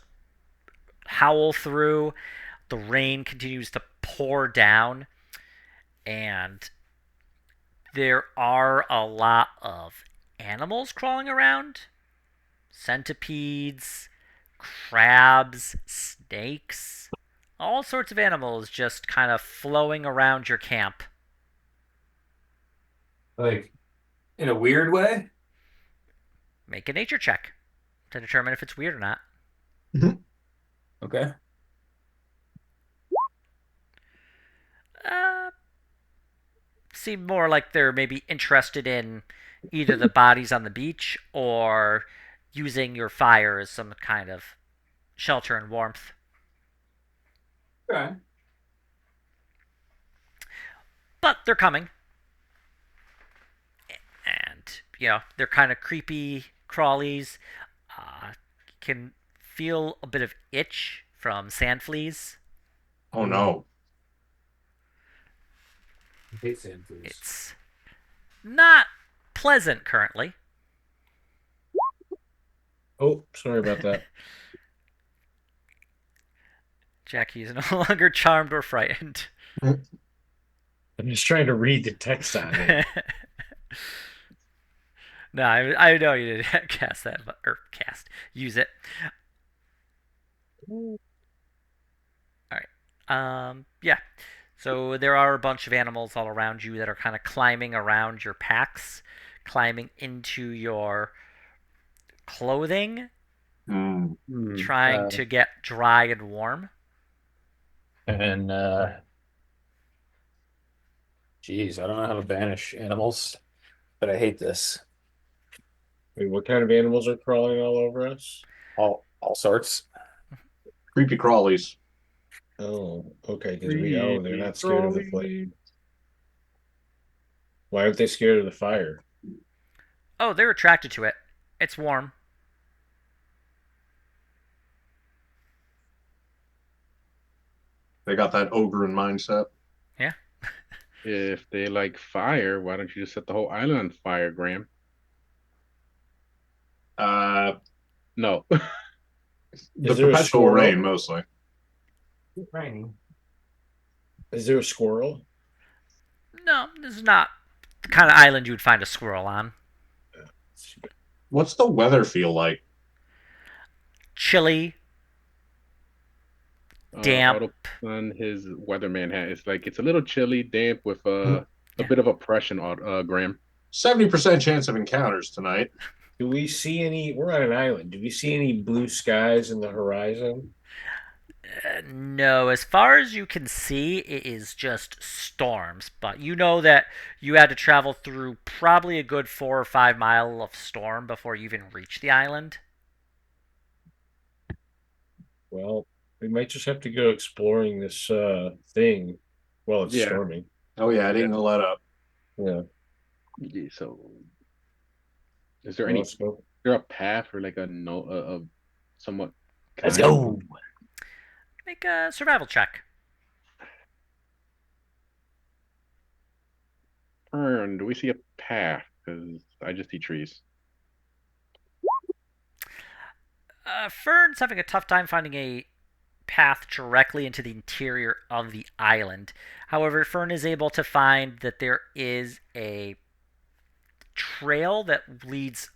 howl through. The rain continues to pour down. And there are a lot of animals crawling around. Centipedes, crabs, snakes, all sorts of animals just kind of flowing around your camp. Like, in a weird way? Make a nature check to determine if it's weird or not. Okay. Seem more like they're maybe interested in either the bodies on the beach or using your fire as some kind of shelter and warmth. Okay. But they're coming. And they're kind of creepy crawlies. Uh, can feel a bit of itch from sand fleas. Oh no. I hate sand fleas. It's not pleasant currently. Oh, sorry about that. Jackie is no longer charmed or frightened. I'm just trying to read the text on it. No, I know you didn't cast that, or use it. All right. Yeah. So there are a bunch of animals all around you that are kind of climbing around your packs, climbing into your clothing, Mm. trying to get dry and warm. And geez, I don't know how to banish animals, but I hate this. Wait, what kind of animals are crawling all over us? All sorts. Creepy crawlies. Oh, okay. Because they're not scared of the flame. Crawly. Why aren't they scared of the fire? Oh, they're attracted to it. It's warm. They got that ogre in mindset. Yeah. If they like fire, why don't you just set the whole island on fire, Graham? Uh, No. the there a perpetual squirrel? rain mostly. Raining. Is there a squirrel? No, this is not the kind of island you would find a squirrel on. What's the weather feel like? Chilly, damp. Otto on his weatherman hat. It's a little chilly, damp with a bit of oppression on Graham. 70% chance of encounters tonight. Do we see any? We're on an island. Do we see any blue skies in the horizon? No, as far as you can see, it is just storms. But you know that you had to travel through probably a good 4 or 5 mile of storm before you even reach the island. Well, we might just have to go exploring this thing while it's Yeah. storming. Oh yeah, it ain't gonna let up. Yeah. Yeah, so, is there Well, any? let's go. Is there a path or like a somewhat? Let's kind? go. Make a survival check. Fern, do we see a path? Because I just see trees. Fern's having a tough time finding a path directly into the interior of the island. However, Fern is able to find that there is a trail that leads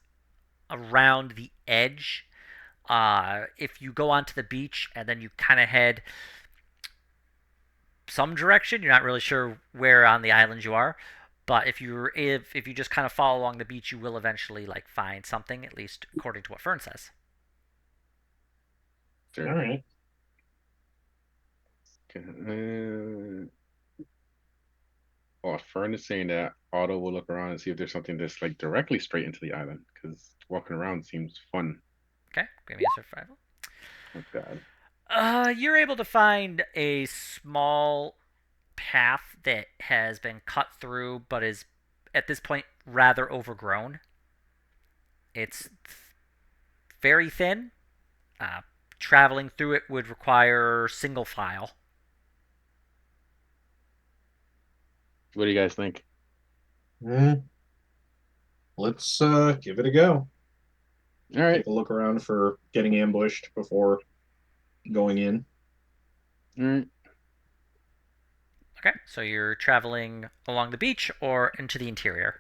around the edge. If you go onto the beach and then you kind of head some direction, you're not really sure where on the island you are. But if you just kind of follow along the beach, you will eventually find something, at least according to what Fern says. All right. Okay. Well, Fern is saying that Otto will look around and see if there's something that's directly straight into the island, because walking around seems fun. Okay, give me a survival. Oh God. You're able to find a small path that has been cut through, but is at this point rather overgrown. It's very thin. Traveling through it would require single file. What do you guys think? Let's give it a go. All right. Take a look around for getting ambushed before going in. All right. Okay, so you're traveling along the beach or into the interior?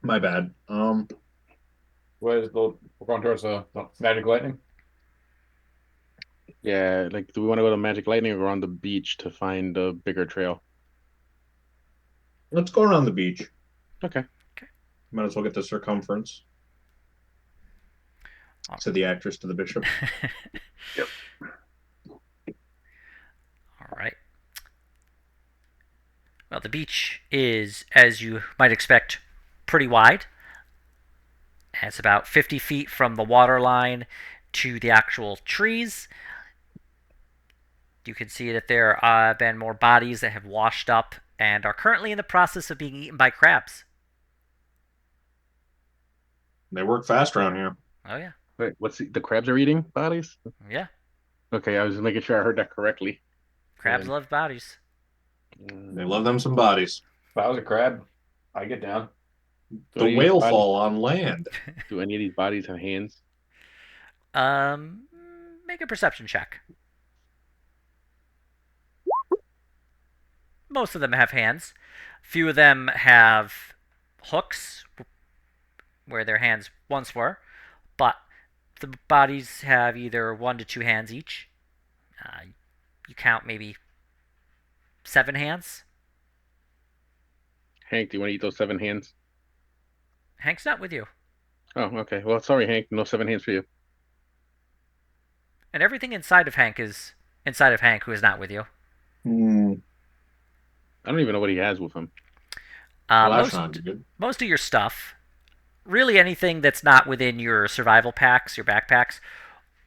My bad. We're going towards the magic lightning. Yeah, do we want to go to Magic Lightning or go on the beach to find a bigger trail? Let's go around the beach. Okay. Might as well get the circumference. Said the actress to the bishop. Yep. All right. Well, the beach is, as you might expect, pretty wide. It's about 50 feet from the water line to the actual trees. You can see that there have been more bodies that have washed up and are currently in the process of being eaten by crabs. They work fast around here. Oh yeah, Wait, what's the crabs are eating bodies? yeah. Okay, I was just making sure I heard that correctly. Crabs And, love bodies. They love them some bodies. If I was a crab, I get down. do The any of these whale bodies fall on land. do any of these bodies have hands? Um, make a perception check. Most of them have hands. Few of them have hooks where their hands once were, but the bodies have either 1 to 2 hands each. You count maybe 7 hands. Hank, do you want to eat those 7 hands? Hank's not with you, Oh, okay. Well, sorry, Hank. No 7 hands for you. and everything inside of Hank is inside of Hank, who is not with you. Hmm. I don't even know what he has with him. Well, that's Most not good. most of your stuff, really anything that's not within your survival packs, your backpacks,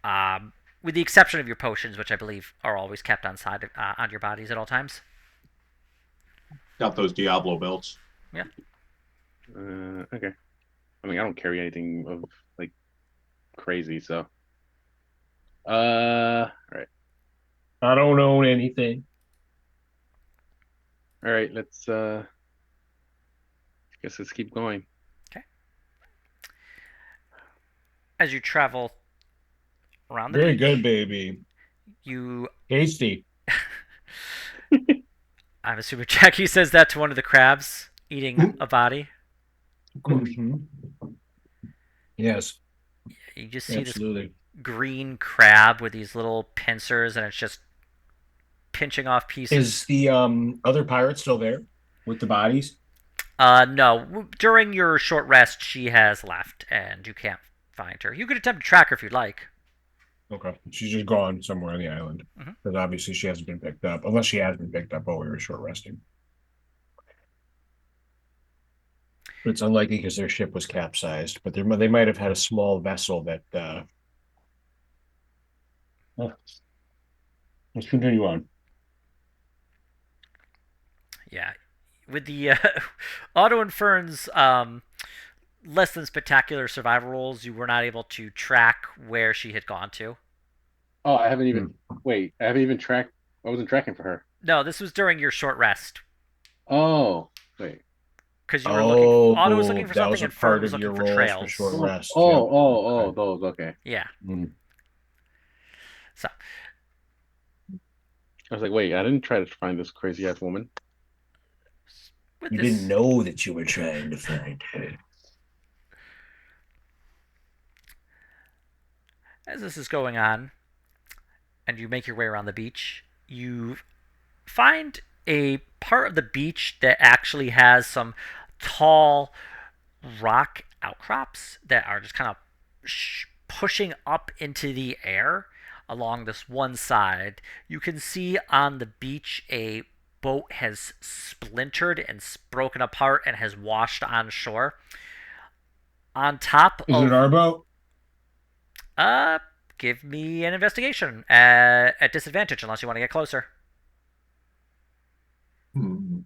um, with the exception of your potions, which I believe are always kept on your bodies at all times. Got those Diablo belts. Yeah. Okay. I mean, I don't carry anything of like crazy, so. All right, I don't own anything. all right. Let's. Guess let's keep going. Okay. As you travel around the Very beach, good, baby. you. Tasty. I'm assuming Jackie says that to one of the crabs eating a body. Mhm. Yes, You just see absolutely. this green crab with these little pincers, and it's just pinching off pieces. Is the other pirate still there with the bodies? No. During your short rest, she has left, and you can't find her. You could attempt to track her if you'd like. Okay, she's just gone somewhere on the island Mhm. because obviously she hasn't been picked up, unless she has been picked up while we were short resting. But it's unlikely because their ship was capsized. But they might have had a small vessel that. Let's continue on. Yeah, with the Otto and Fern's less than spectacular survival rolls, you were not able to track where she had gone to. Oh, I haven't even. Wait, I haven't even tracked. I wasn't tracking for her. No, this was during your short rest Oh, wait. because you were looking. Oh, Otto was looking for that something, was a and Fern part was of looking your for roles for trails. short Oh, rest. oh, Yep. oh, Okay. those. Okay. Yeah. Mm. So I was like, wait, I didn't try to find this crazy ass woman. with You this, didn't know that you were trying to find her. as this is going on, and you make your way around the beach, you find a part of the beach that actually has some tall rock outcrops that are just kind of pushing up into the air along this one side. You can see on the beach a boat has splintered and broken apart and has washed on shore. On top Is of it our boat? uh give me an investigation at disadvantage unless you want to get closer. Hmm.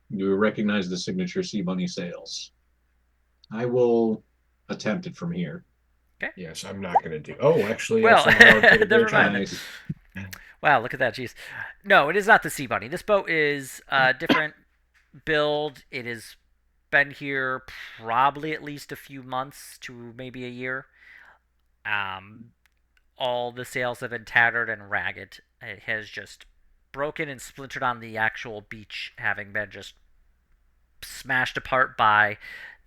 You recognize the signature Sea Bunny sails. I will attempt it from here. Yes, I'm not going to do. Oh, actually, I Well, somehow did a never great mind. job. Nice. Wow, look at that. Jeez. No, it is not the Sea Bunny. This boat is a different build. It has been here probably at least a few months to maybe a year. Um, all the sails have been tattered and ragged. It has just broken and splintered on the actual beach, having been just smashed apart by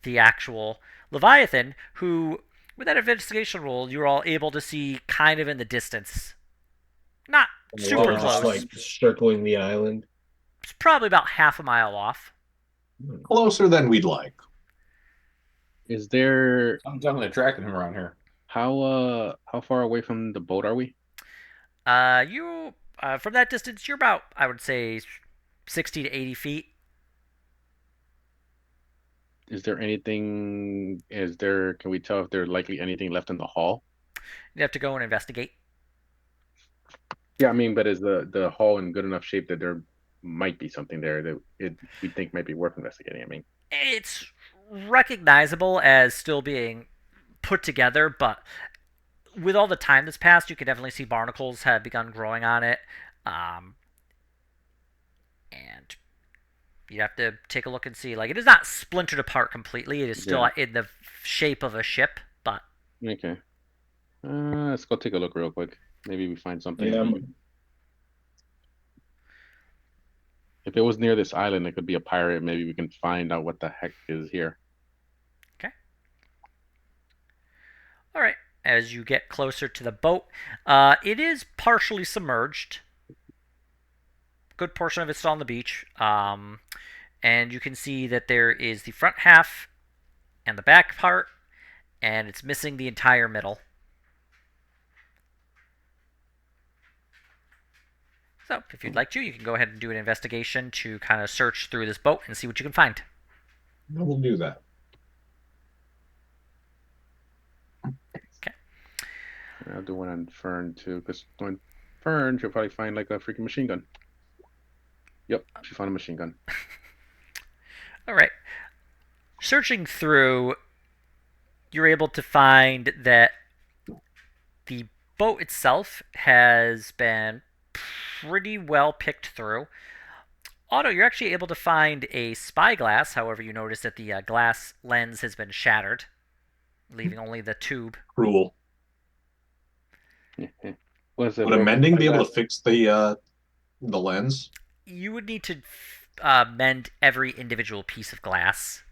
the actual Leviathan, who, with that investigation roll, you were all able to see kind of in the distance. Not super Still just close. like circling the island. It's probably about half a mile off. Closer than we'd like. Is there I'm definitely attracting him around here. how far away from the boat are we? You from that distance, you're about, I would say, 60 to 80 feet. Is there anything? Is there? Can we tell if there's likely anything left in the hall? You have to go and investigate. Yeah, I mean, but is the hall in good enough shape that there might be something there that we think might be worth investigating. I mean, It's recognizable as still being put together, but with all the time that's passed, you can definitely see barnacles have begun growing on it. Um, and you have to take a look and see. Like, it is not splintered apart completely. It is still yeah. in the shape of a ship, but Okay. Let's go take a look real quick. Maybe we find something. Yeah, If it was near this island, it could be a pirate. Maybe we can find out what the heck is here. okay. All right. As you get closer to the boat, it is partially submerged. Good portion of it's still on the beach. And you can see that there is the front half and the back part, and it's missing the entire middle. So, if you'd like to, you can go ahead and do an investigation to kind of search through this boat and see what you can find. we'll do that. Okay. I'll do one on Fern too, because on Fern she'll probably find like a freaking machine gun. Yep, she found a machine gun. All right. Searching through, you're able to find that the boat itself has been pretty well picked through. Otto, you're actually able to find a spyglass. However, you notice that the glass lens has been shattered, leaving only the tube. Cruel. Was it Would a mending be able spyglass? to fix the lens? You would need to mend every individual piece of glass.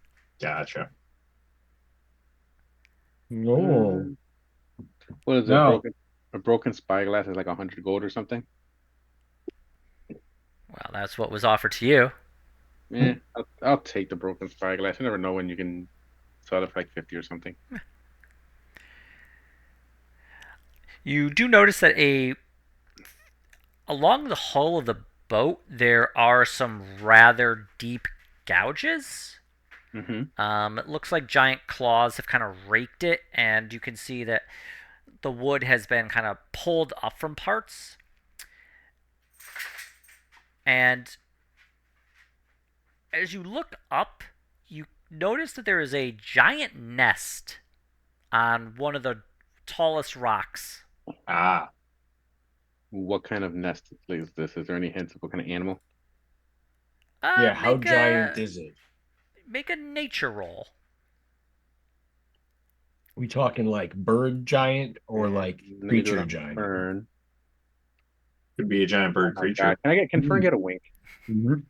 Gotcha. No. What is it? No. A broken spyglass is like 100 gold or something. Well, that's what was offered to you. Yeah, I'll take the broken spyglass. You never know when you can sell it for like 50 or something. You do notice that along the hull of the boat there are some rather deep gouges. Mm-hmm. It looks like giant claws have kind of raked it, and you can see that the wood has been kind of pulled up from parts. And as you look up, you notice that there is a giant nest on one of the tallest rocks. Ah, What kind of nest is this? Is there any hints of what kind of animal? Yeah, how Make giant is it? Make a nature roll. We talking like bird giant or like Let me do it creature on giant? Fern. could be a giant bird Oh my creature. God. Can Fern get a wink? Mhm.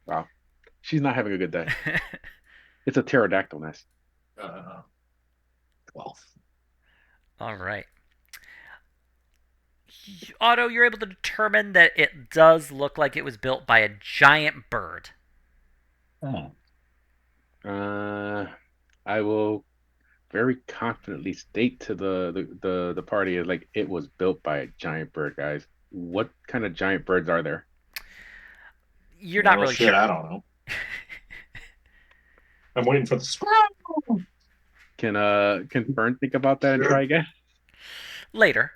Wow. She's not having a good day. It's a pterodactyl nest. 12. All right. Otto, you're able to determine that it does look like it was built by a giant bird. Oh. I will very confidently state to the party is like it was built by a giant bird, guys. What kind of giant birds are there? You're not really shit, sure. I don't know. I'm waiting for the squirrel. Can Fern think about that and Sure. try again? Later.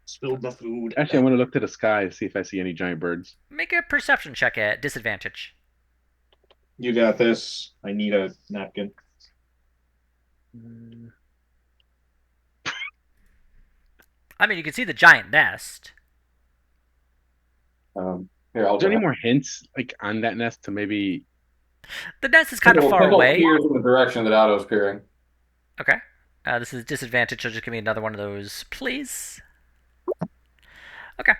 Spilled the food. Actually, I want to look to the sky to see if I see any giant birds. Make a perception check at disadvantage. You got this. I need a napkin. I mean, you can see the giant nest. Here, I'll Is there any try. more hints like on that nest to maybe? The nest is kind of far Pickle away. peers in the direction that Otto's peering. Okay. This is disadvantage, so just give me another one of those, please. Okay.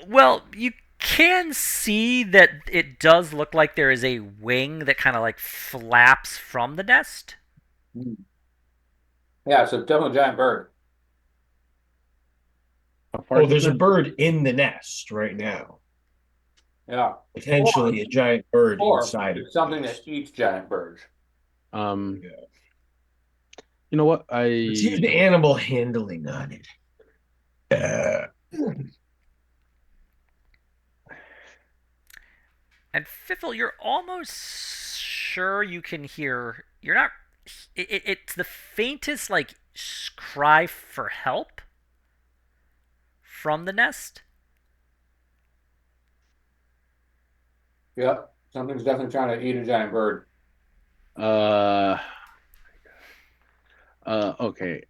Well, you can see that it does look like there is a wing that kind of like flaps from the nest. Yeah, it's a definitely giant bird. How far Oh, is there's a this? bird in the nest right now. Yeah. Potentially a giant bird Or inside of it's something the that nest. eats giant birds. Um, Yeah. you know what? Let's use the animal handling on it. And Fiffle, you're almost sure you can hear. You're not. It's the faintest like cry for help from the nest. Yep. Something's definitely trying to eat a giant bird. Uh, okay,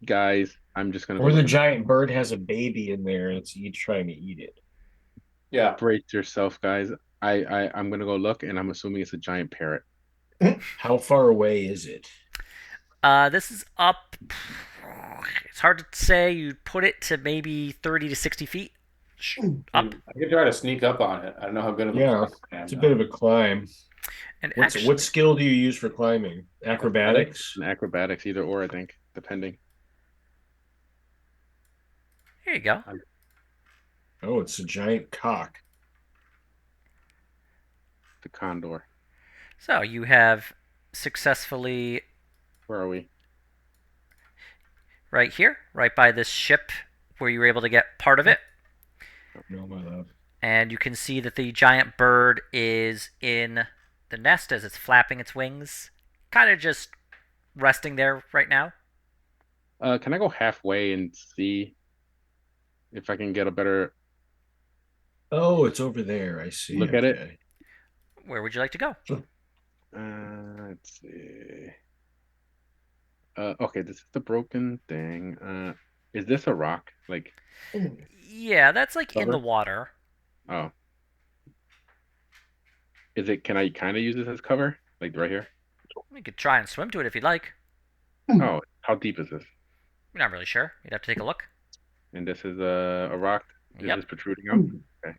guys, I'm just gonna go Or the look at the giant bird has a baby in there and it's each trying to eat it. Yeah. brace yourself, guys. I'm gonna go look, and I'm assuming it's a giant parrot. How far away is it? This is up. It's hard to say. You'd put it to maybe 30 to 60 feet up. I could try to sneak up on it. I don't know how good of a Yeah, climber I am it's a bit though. of a climb. And What actually, skill do you use for climbing? Acrobatics? And acrobatics, either or, I think, depending. here you go. Oh, it's a giant cock. The condor. So you have successfully Where are we? right here, right by this ship where you were able to get part of it. No, my love. And you can see that the giant bird is in the nest as it's flapping its wings, kind of just resting there right now. Can I go halfway and see if I can get a better Oh, it's over there. I see. look at it? Okay. Where would you like to go? Let's see. Okay, this is the broken thing. Is this a rock? Like, Yeah, that's like in the cover? water. Oh, is it? Can I kind of use this as cover? Like right here? You could try and swim to it if you'd like. Oh, how deep is this? You're not really sure. You'd have to take a look. And this is a rock. Is Yep. this protruding out? Okay.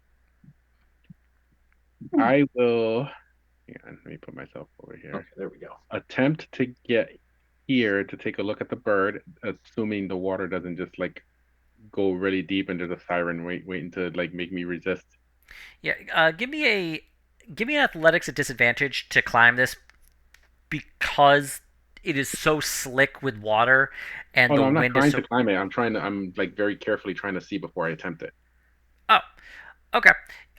I will. Hang on, let me put myself over here. Okay, there we go. Attempt to get here to take a look at the bird, assuming the water doesn't just like go really deep and there's a siren waiting to like make me resist. Yeah. Give me an athletics at disadvantage to climb this because it is so slick with water and Oh the no, I'm not wind is trying so. to climb it. I'm like very carefully trying to see before I attempt it. Oh, okay.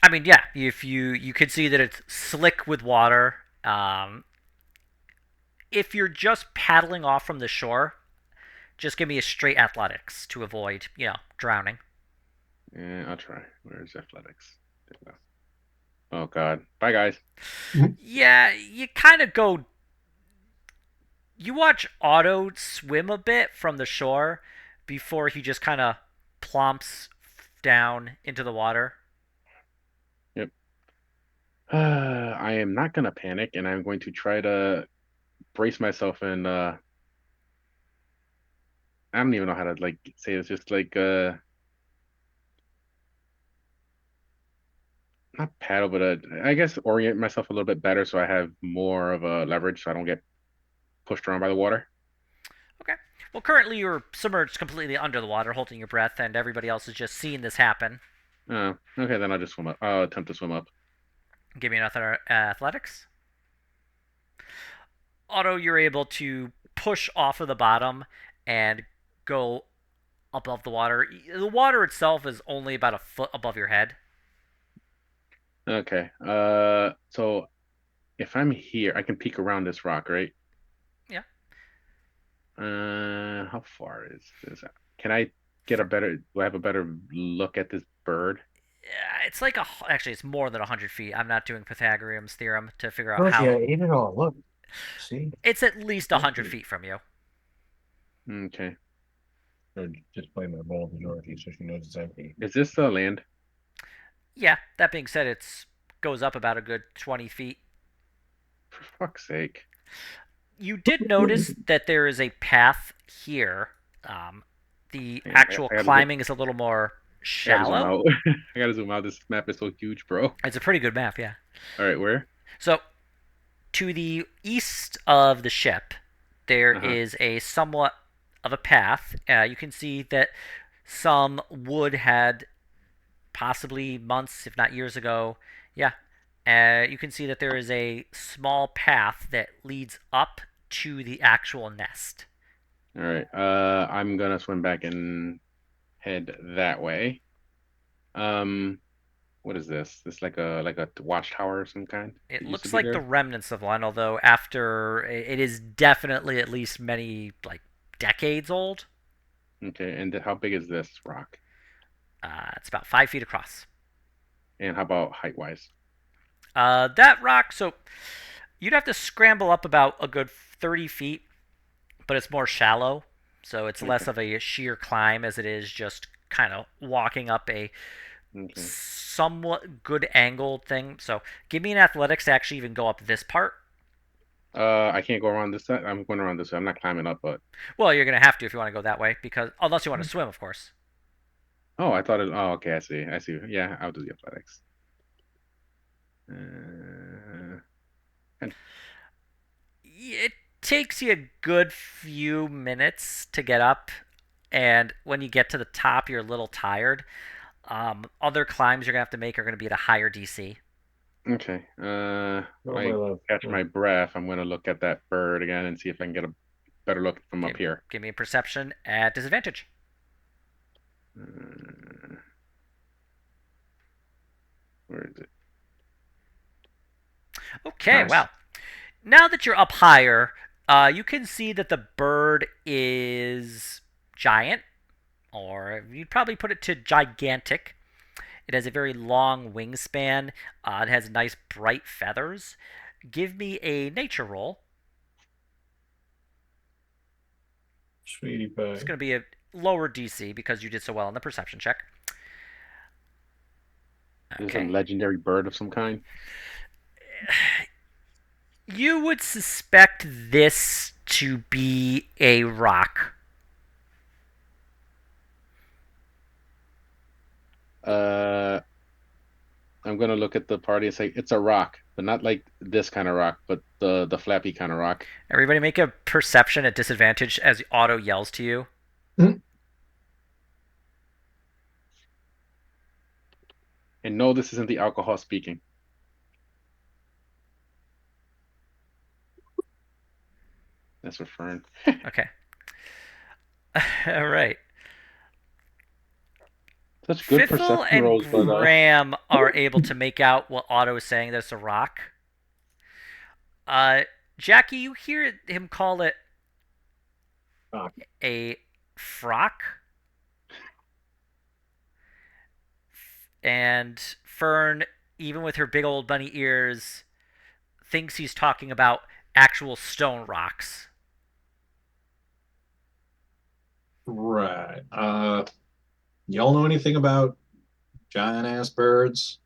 I mean, yeah. If you could see that it's slick with water. If you're just paddling off from the shore, just give me a straight athletics to avoid, drowning. Yeah, I'll try. Where's athletics? There we go. Oh God. Bye guys. Yeah, you kind of go. You watch Otto swim a bit from the shore before he just kind of plumps down into the water. Yep. I am not gonna panic and I'm going to try to brace myself and I don't even know how to like say it's just like not paddle but I guess orient myself a little bit better so I have more of a leverage so I don't get pushed around by the water. Okay. Well, currently you're submerged completely under the water, holding your breath, and everybody else is just seeing this happen. Oh, okay, then I'll just swim up. I'll attempt to swim up. Give me another athletics. Otto, you're able to push off of the bottom and go above the water. The water itself is only about a foot above your head. Okay. So if I'm here, I can peek around this rock, right? Yeah. How far is this? Can I get a better? Do I have a better look at this bird? Yeah, it's like actually it's more than 100 feet. I'm not doing Pythagorean's theorem to figure out Oh, how. yeah, ate it all. Look. See? It's at least 100 feet from you. Okay. Or just play my ball to Dorothy so she knows it's empty. Is this the land? Yeah, that being said, it's goes up about a good 20 feet. For fuck's sake. You did notice that there is a path here. The Yeah, actual I gotta climbing is a little more I gotta zoom shallow. out. I gotta zoom out. This map is so huge, bro. It's a pretty good map, yeah. All right, where? So, to the east of the ship, there Uh-huh. is a somewhat of a path. You can see that some wood had possibly months, if not years ago. Yeah. You can see that there is a small path that leads up to the actual nest. All right. I'm gonna swim back and head that way. Um, what is this? This like a watchtower of some kind It that used to looks be like the there? remnants of one, although after it is definitely at least many like decades old. Okay, and how big is this rock? It's about 5 feet across. And how about height wise? That rock, so you'd have to scramble up about a good 30 feet, but it's more shallow. So it's less Okay, of a sheer climb as it is just kind of walking up a okay. somewhat good angled thing. So give me an athletics to actually even go up this part. I can't go around this side. I'm going around this side. I'm not climbing up, but Well, you're going to have to if you want to go that way, because unless you want to swim, of course. oh, I thought it. Oh, okay. I see. I see. Yeah, I'll do the athletics. And It takes you a good few minutes to get up, and when you get to the top, you're a little tired. Other climbs you're gonna have to make are gonna be at a higher DC. okay. When Oh my I love. catch my breath, I'm gonna look at that bird again and see if I can get a better look from up here. Give me a perception at disadvantage. Uh, where is it? Okay, Nice. wow. Now that you're up higher, you can see that the bird is giant, or you'd probably put it to gigantic. It has a very long wingspan. It has nice bright feathers. Give me a nature roll. Sweetie It's pie. going to be a lower DC because you did so well on the perception check. Is this a Okay. legendary bird of some kind? You would suspect this to be a rock. Uh, I'm gonna look at the party and say it's a rock, but not like this kind of rock, but the flappy kind of rock. Everybody make a perception at disadvantage as Otto yells to you. And no, this isn't the alcohol speaking. That's for Fern. Okay. All right. Such good Fiffle perception and rolls, but Graham are able to make out what Otto is saying. That it's a rock. Uh, Jackie, you hear him call it Rock. a frock, and Fern, even with her big old bunny ears, thinks he's talking about actual stone rocks. Right. Y'all know anything about giant ass birds?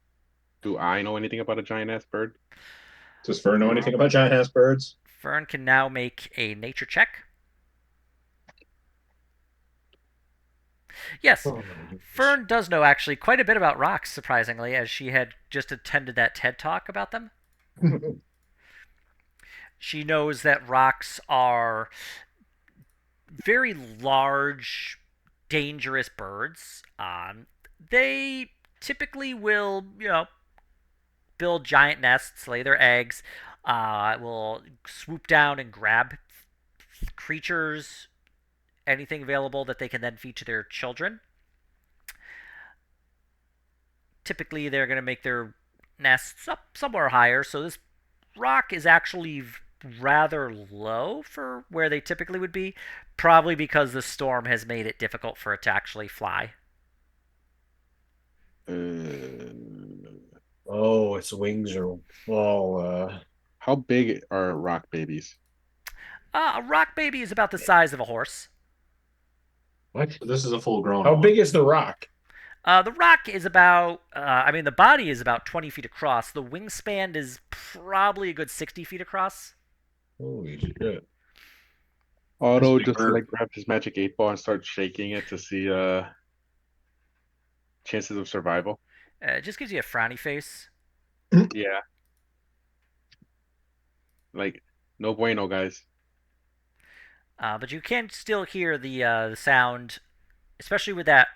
do I know anything about a giant ass bird? Does Fern know anything about giant ass birds? Fern can now make a nature check. Yes, Oh my goodness. Fern does know actually quite a bit about rocks, surprisingly, as she had just attended that TED talk about them. She knows that rocks are very large, dangerous birds. They typically will, build giant nests, lay their eggs, will swoop down and grab creatures, anything available that they can then feed to their children. Typically, they're going to make their nests up somewhere higher, so this rock is actually rather low for where they typically would be, probably because the storm has made it difficult for it to actually fly. Uh, Oh, its wings are all how big are rock babies? A rock baby is about the size of a horse. what? This is a full grown How one. big is the rock? The rock is about, the body is about 20 feet across. The wingspan is probably a good 60 feet across. Holy shit. That's a Otto big just bird. like grab his magic 8 ball and start shaking it to see chances of survival. It just gives you a frowny face. Yeah. Like no bueno, guys. But you can still hear the sound, especially with that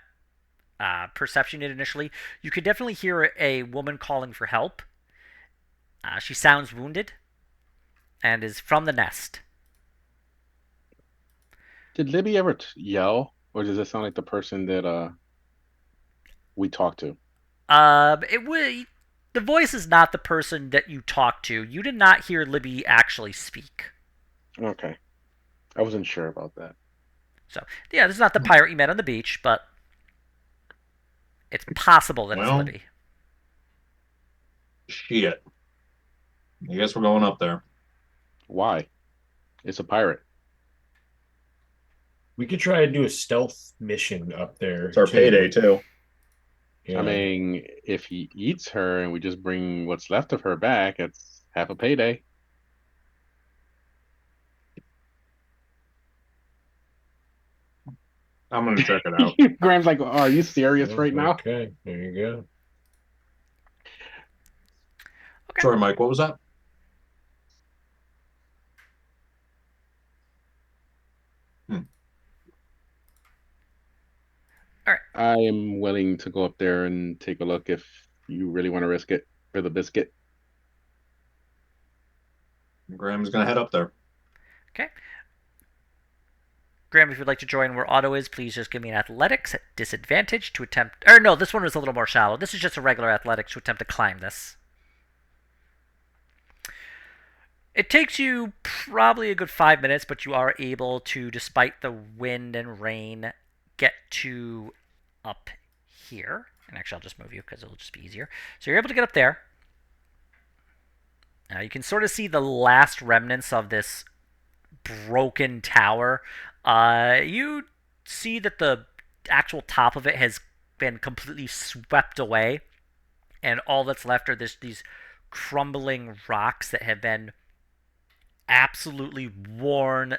perception unit initially. You could definitely hear a woman calling for help. She sounds wounded and is from the nest. Did Libby ever yell, or does it sound like the person that we talked to? It would. The voice is not the person that you talk to. You did not hear Libby actually speak. Okay, I wasn't sure about that. So, yeah, this is not the pirate you met on the beach, but it's possible that it's Well, Libby. shit. I guess we're going up there. Why? It's a pirate. We could try to do a stealth mission up there. It's our payday too. Yeah. I mean, if he eats her and we just bring what's left of her back, it's half a payday. I'm gonna check it out. Graham's like, oh, are you serious right now? Okay, there you go. Okay. Sorry, Mike. What was that? I am willing to go up there and take a look if you really want to risk it for the biscuit. Graham's gonna head up there. Okay. Graham, if you'd like to join where Otto is, please just give me an athletics at disadvantage to attempt. Or no, this one was a little more shallow. This is just a regular athletics to attempt to climb this. It takes you probably a good 5 minutes, but you are able to, despite the wind and rain, get to up here. And actually, I'll just move you because it'll just be easier. So you're able to get up there. Now you can sort of see the last remnants of this broken tower. You see that the actual top of it has been completely swept away, and all that's left are these crumbling rocks that have been absolutely worn,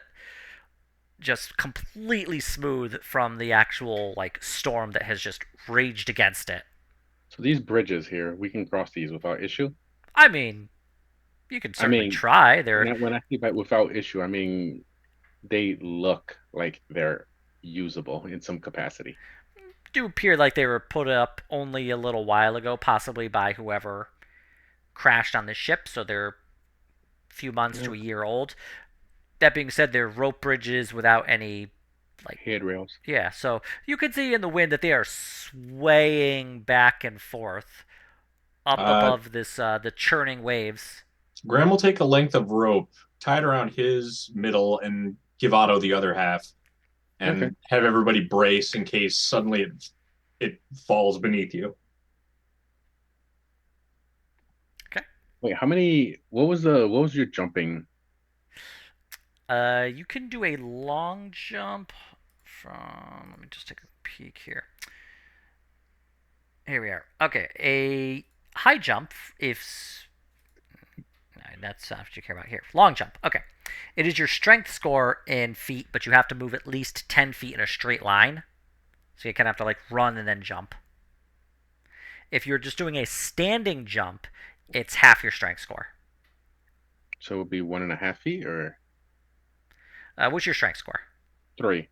just completely smooth from the actual like storm that has just raged against it. So these bridges here, we can cross these without issue. I mean, you can certainly try. They're when I say by without issue, I mean they look like they're usable in some capacity. Do appear like they were put up only a little while ago, possibly by whoever crashed on the ship, so they're a few months to a year old. That being said, they're rope bridges without any like handrails. Yeah, so you can see in the wind that they are swaying back and forth up above this the churning waves. Graham will take a length of rope, tie it around his middle, and give Otto the other half, and have everybody brace in case suddenly it falls beneath you. Okay. Wait, how many? What was your jumping? You can do a long jump from. Let me just take a peek here. Here we are. Okay, a high jump if. That's not what you care about here. Long jump. Okay. It is your strength score in feet, but you have to move at least 10 feet in a straight line. So you kind of have to like run and then jump. If you're just doing a standing jump, it's half your strength score. So it would be 1.5 feet or? What's your strength score? 3.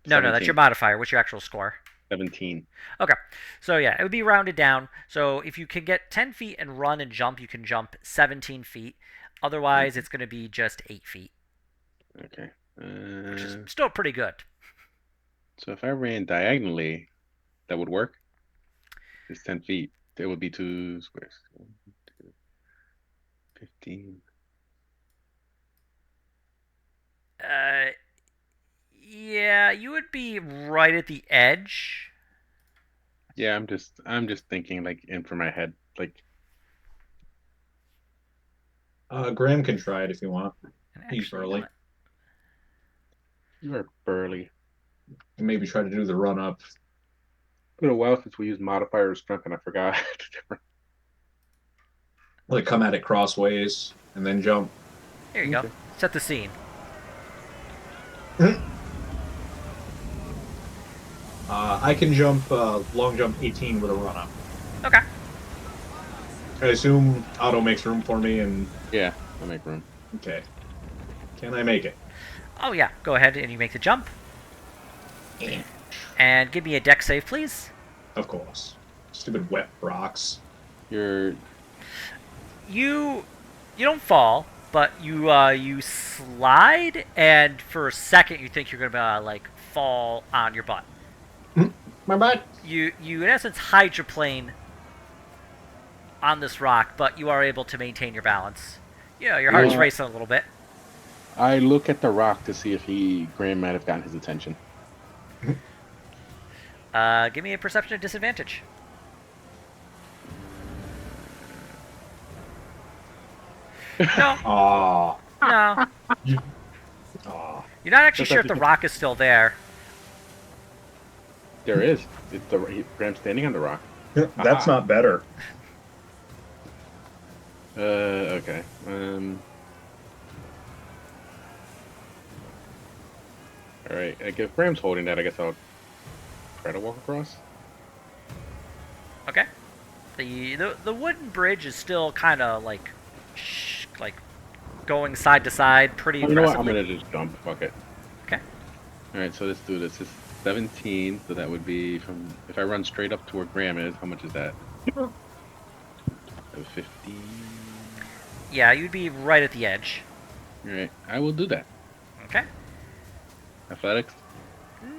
No, that's your modifier. What's your actual score? 17. Okay. So yeah, it would be rounded down. So if you can get 10 feet and run and jump, you can jump 17 feet. Otherwise, it's going to be just 8 feet. Okay. Which is still pretty good. So if I ran diagonally, that would work? It's 10 feet. It would be 2 squares. 15. Yeah, you would be right at the edge. Yeah, I'm just thinking like in for my head, like. Graham can try it if you want. He's burly. You are burly. And maybe try to do the run up. It's been a while since we used modifier of strength, and I forgot the difference. Like come at it crossways and then jump. Here you go. Set the scene. I can jump long jump 18 with a run up. Okay. I assume Otto makes room for me and. Yeah, I'll make room. Okay. Can I make it? Oh yeah, go ahead and you make the jump. And give me a dex save, please. Of course. Stupid wet rocks. You don't fall, but you slide, and for a second you think you're gonna like fall on your butt. My butt. You in essence hydroplane on this rock, but you are able to maintain your balance. Yeah, your heart's racing a little bit. I look at the rock to see if Graham might have gotten his attention. Give me a perception at disadvantage. No, Aw. no. Aw. You're not actually Just sure like if the you- rock is still there. There is. It's the Graham standing on the rock. That's Aha. not better. Okay. All right. I guess Graham's holding that. I guess I'll try to walk across. Okay. The wooden bridge is still kind of like going side to side pretty Oh, you know what? I'm aggressively. gonna just jump. Fuck it. Okay. All right. So let's do this. It's 17. So that would be from if I run straight up to where Graham is. How much is that? 15. Yeah, you'd be right at the edge. All right. I will do that. Okay. Athletics.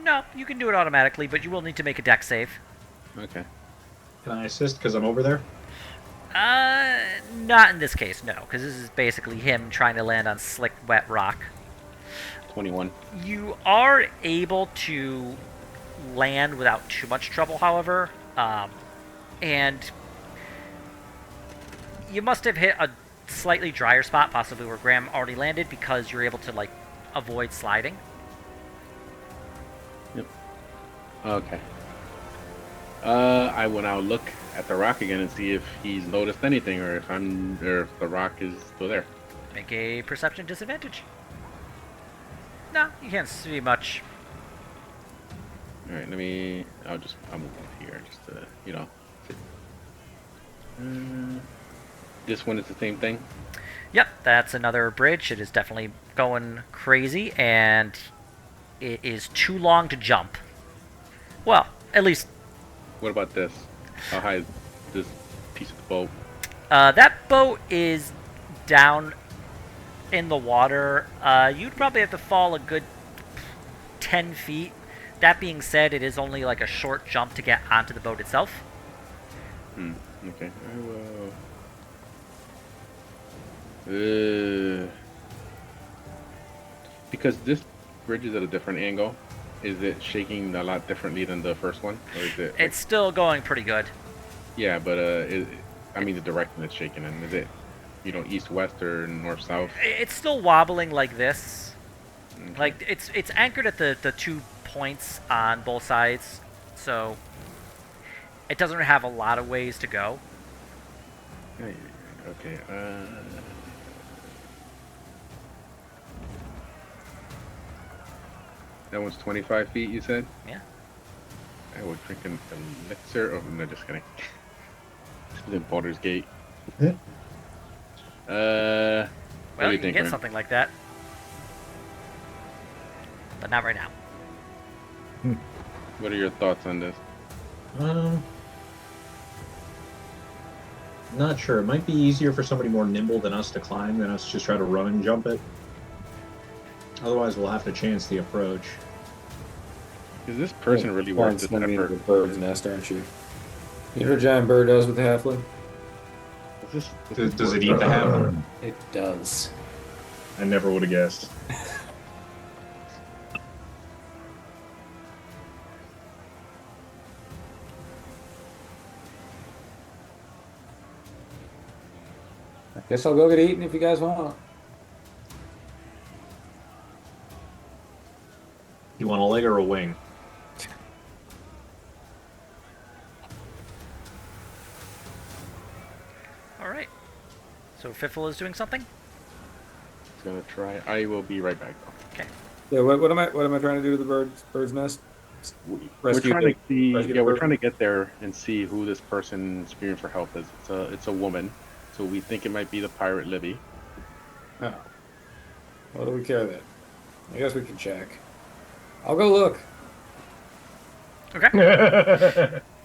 No, you can do it automatically, but you will need to make a dex save. Okay. Can I assist because I'm over there? Not in this case, no, because this is basically him trying to land on slick, wet rock. 21. You are able to land without too much trouble, however, and you must have hit a slightly drier spot, possibly where Graham already landed, because you're able to like avoid sliding. Okay. I will now look at the rock again and see if he's noticed anything, or if the rock is still there. Make a perception disadvantage. No, you can't see much. All right, I'll move up here just to, this one is the same thing. Yep, that's another bridge. It is definitely going crazy, and it is too long to jump. Well, at least What about this? How high is this piece of the boat? that boat is down in the water. You'd probably have to fall a good 10 feet. That being said, it is only like a short jump to get onto the boat itself. Okay. I will. Because this bridge is at a different angle, is it shaking a lot differently than the first one, or is it? It's still going pretty good. Yeah, but I mean the direction it's shaking in. Is it, east, west, or north, south? It's still wobbling like this. Okay. Like it's anchored at the 2 points on both sides, so it doesn't have a lot of ways to go. Okay. That one's 25 feet, you said? Yeah. I would drink an elixir. Oh, no, just kidding. This is in Baldur's Gate. Yeah. What do Well, you you can think, get Ren? something like that, but not right now. What are your thoughts on this? Not sure. It might be easier for somebody more nimble than us to climb than us just try to run and jump it. Otherwise, we'll have to chance the approach. Is this person really worth this swimming into effort? the bird's nest, aren't you? You know what a giant bird does with the halfling? Is this Does it worth eat the half? It does. I never would have guessed. I guess I'll go get eaten if you guys want. You want a leg or a wing? All right. So Fiffle is doing something. Gonna try. I will be right back. Okay. Yeah, what am I trying to do to the bird's nest? We're trying to see. rescue Yeah, the we're bird? trying to get there and see who this person screaming for help is. It's a woman, so we think it might be the pirate Libby. Oh. Well, do we care then? I guess we can check. I'll go look. Okay.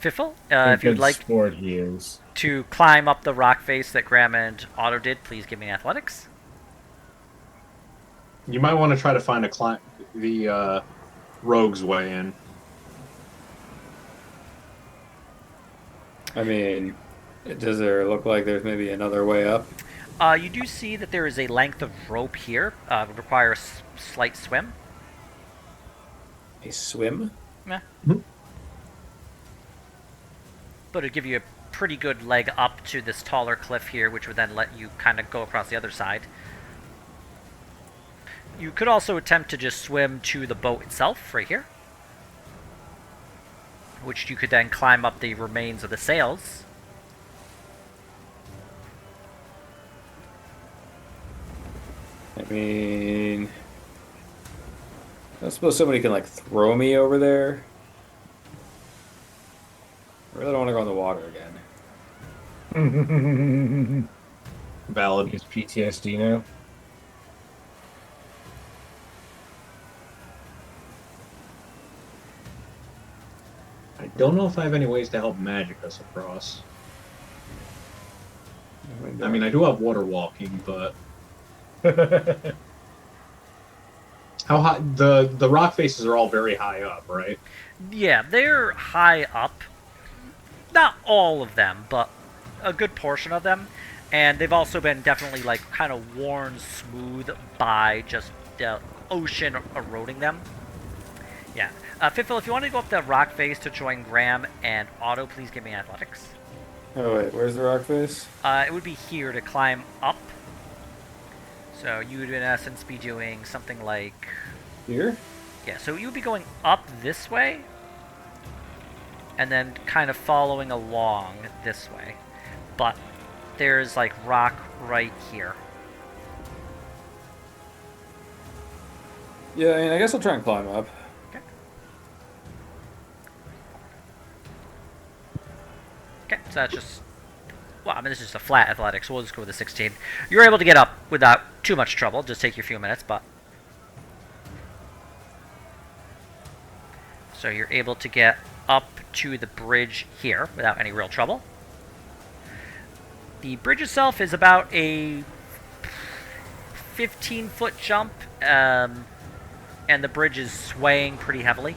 Fiffle, if you'd Good like sport he is. to climb up the rock face that Graham and Otto did, please give me athletics. You might want to try to find the rogue's way in. I mean, does there look like there's maybe another way up? You do see that there is a length of rope here. It would require a slight swim. A swim? Yeah. but it'd give you a pretty good leg up to this taller cliff here, which would then let you kind of go across the other side. You could also attempt to just swim to the boat itself, right here, which you could then climb up the remains of the sails. I mean, I suppose somebody can like throw me over there. I really don't want to go in the water again. Valid. It's PTSD now. I don't know if I have any ways to help magic us across. I mean, I do have water walking, but how high? The rock faces are all very high up, right? Yeah, they're high up. Not all of them, but a good portion of them. And they've also been definitely, like, kind of worn smooth by just the ocean eroding them. Yeah. Fitful, if you want to go up the rock face to join Graham and Otto, please give me athletics. Oh wait, where's the rock face? It would be here to climb up. So you would, in essence, be doing something like... Here? Yeah, so you would be going up this way, and then kind of following along this way. But there's, like, rock right here. Yeah, I mean, I guess I'll try and climb up. Okay. Okay, so that's just... Well, I mean, this is just a flat athletic, so we'll just go with a 16. You're able to get up without too much trouble. Just take you a few minutes, but... So you're able to get up to the bridge here without any real trouble. The bridge itself is about a 15-foot jump, and the bridge is swaying pretty heavily.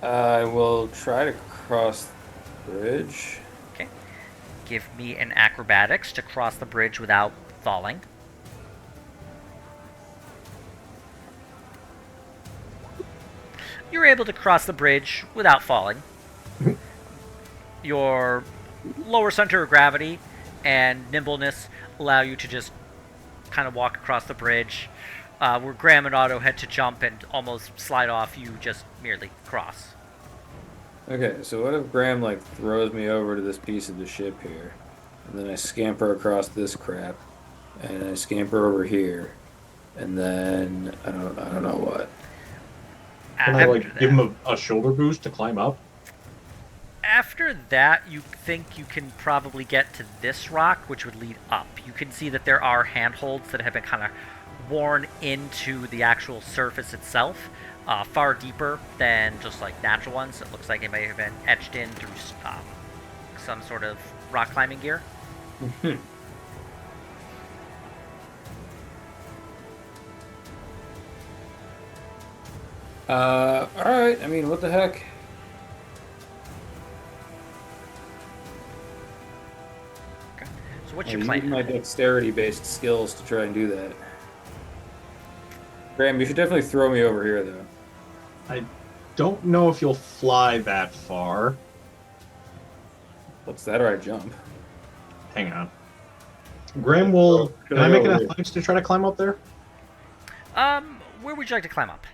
I will try to cross the bridge. Okay. Give me an acrobatics to cross the bridge without falling. You're able to cross the bridge without falling. Your lower center of gravity and nimbleness allow you to just kind of walk across the bridge. Where Graham and Otto had to jump and almost slide off, you just merely cross. Okay, so what if Graham like throws me over to this piece of the ship here, and then I scamper across this crap, and I scamper over here, and then I don't know what. Can I like give him a shoulder boost to climb up? After that, you think you can probably get to this rock, which would lead up. You can see that there are handholds that have been kind of worn into the actual surface itself, far deeper than just like natural ones. It looks like it may have been etched in through some sort of rock climbing gear. Alright, I mean, what the heck? Okay. So what's I'll your use plan? my dexterity-based skills to try and do that. Graham, you should definitely throw me over here, though. I don't know if you'll fly that far. What's that, or I jump? Hang on. Graham will... Should Can I I make go an over athletics to try to climb up there? Where would you like to climb up?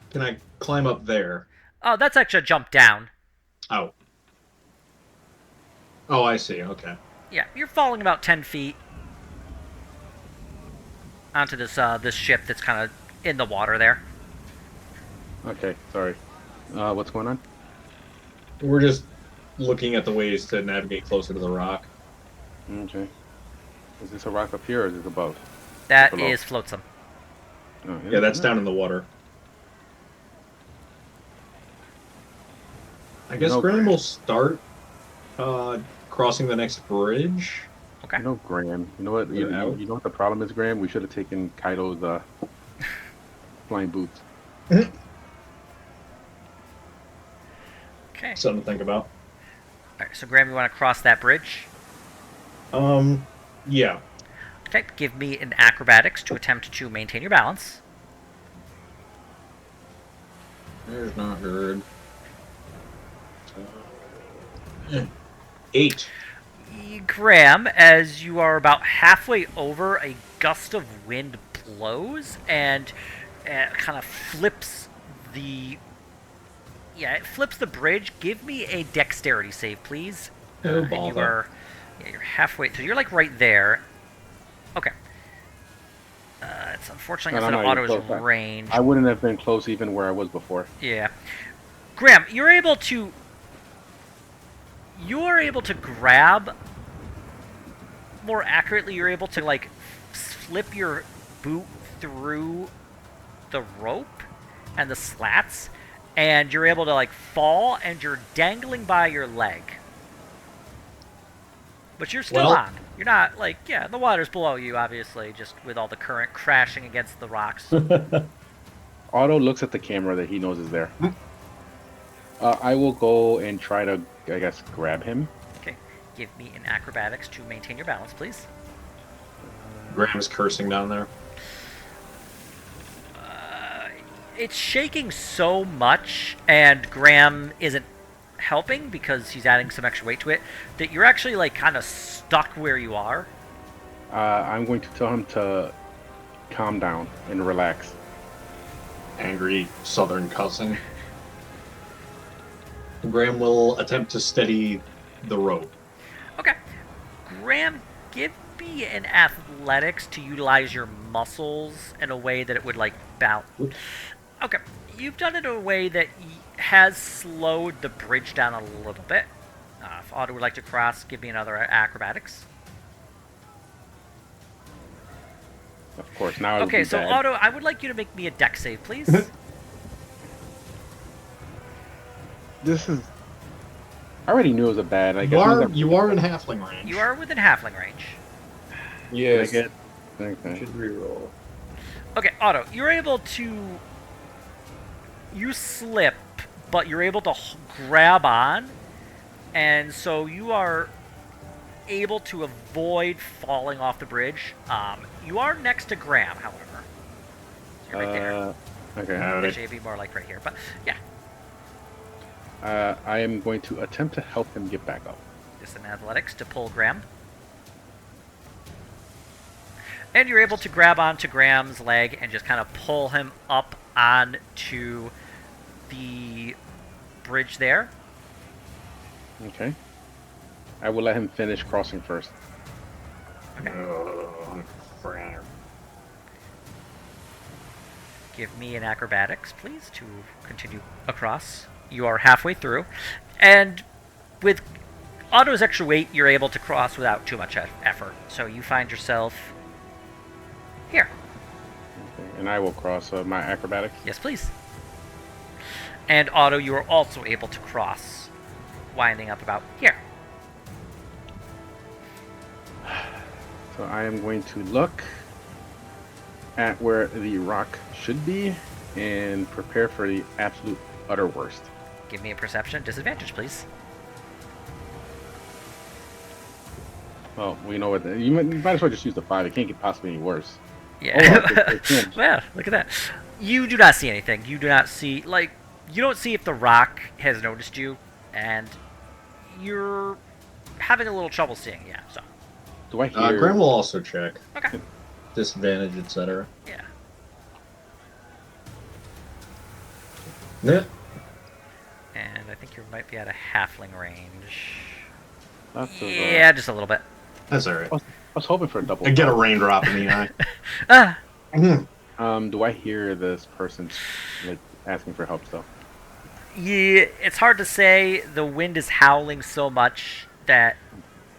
Can I climb up there? Oh, that's actually a jump down. Oh. Oh, I see. Okay. Yeah, you're falling about 10 feet onto this ship that's kind of in the water there. Okay, sorry. What's going on? We're just looking at the ways to navigate closer to the rock. Okay. Is this a rock up here or is this above? That Below. is flotsam. Oh, Yeah, that's down in the water. I guess No, Graham will start crossing the next bridge. Okay. You know, Graham. You know what? You know what the problem is, Graham? We should have taken Kaido's flying boots. Okay. Something to think about. Alright, so Graham, you want to cross that bridge? Yeah. Okay, give me an acrobatics to attempt to maintain your balance. There's not good. 8. Graham, as you are about halfway over, a gust of wind blows and kind of flips the. Yeah, it flips the bridge. Give me a dexterity save, please. Oh, And you bother. are. Yeah, you're halfway. So you're like right there. Okay. It's unfortunately No, instead no, of no, you're Otto's close. range. I wouldn't have been close even where I was before. Yeah. Graham, you're able to. You are able to grab. More accurately, you're able to like slip your boot through the rope and the slats, and you're able to like fall, and you're dangling by your leg. But you're still Well- on. You're not like the water's below you, obviously, just with all the current crashing against the rocks. Otto looks at the camera that he knows is there. I will go and try to, I guess, grab him. Okay, give me an acrobatics to maintain your balance, please. Graham's cursing down there. It's shaking so much, and Graham isn't helping because he's adding some extra weight to it, that you're actually like kind of stuck where you are. I'm going to tell him to calm down and relax. Angry southern cussing. Graham will attempt to steady the rope. Okay. Graham, give me an athletics to utilize your muscles in a way that it would like bounce. Okay. You've done it in a way that has slowed the bridge down a little bit. If Otto would like to cross, give me another acrobatics. Of course, now it would Okay, be so bad. Otto, I would like you to make me a dex save, please. This is. I already knew it was a bad. Like, You as soon as are you are in halfling range. You are within halfling range. I Yes. get. You Okay. should reroll. Okay, Otto, you're able to. You slip, but you're able to grab on, and so you are able to avoid falling off the bridge. You are next to Graham, however. You're right there. Okay. Actually, it'd be more like right here, but yeah. I am going to attempt to help him get back up. Just an athletics to pull Graham. And you're able to grab onto Graham's leg and just kind of pull him up onto the bridge there. Okay. I will let him finish crossing first. Okay. Frank. Give me an acrobatics, please, to continue across. You are halfway through. And with Otto's extra weight, you're able to cross without too much effort. So you find yourself here. Okay. And I will cross my acrobatics. Yes, please. And Otto, you are also able to cross, winding up about here. So I am going to look at where the rock should be and prepare for the absolute utter worst. Give me a perception disadvantage, please. Well, we know what you might as well just use the 5. It can't get possibly any worse. Yeah. Oh, it's Well, look at that. You do not see anything. You do not see, like, you don't see if the rock has noticed you, and you're having a little trouble seeing, yeah, so. Do I hear? Graham will also check. Okay. Disadvantage, etc. Yeah. Yeah. And I think you might be at a halfling range. Lots of, Yeah, just a little bit. That's alright. I was hoping for a double. I get a raindrop in the eye. Ah, Do I hear this person like asking for help still? yeah, it's hard to say. The wind is howling so much that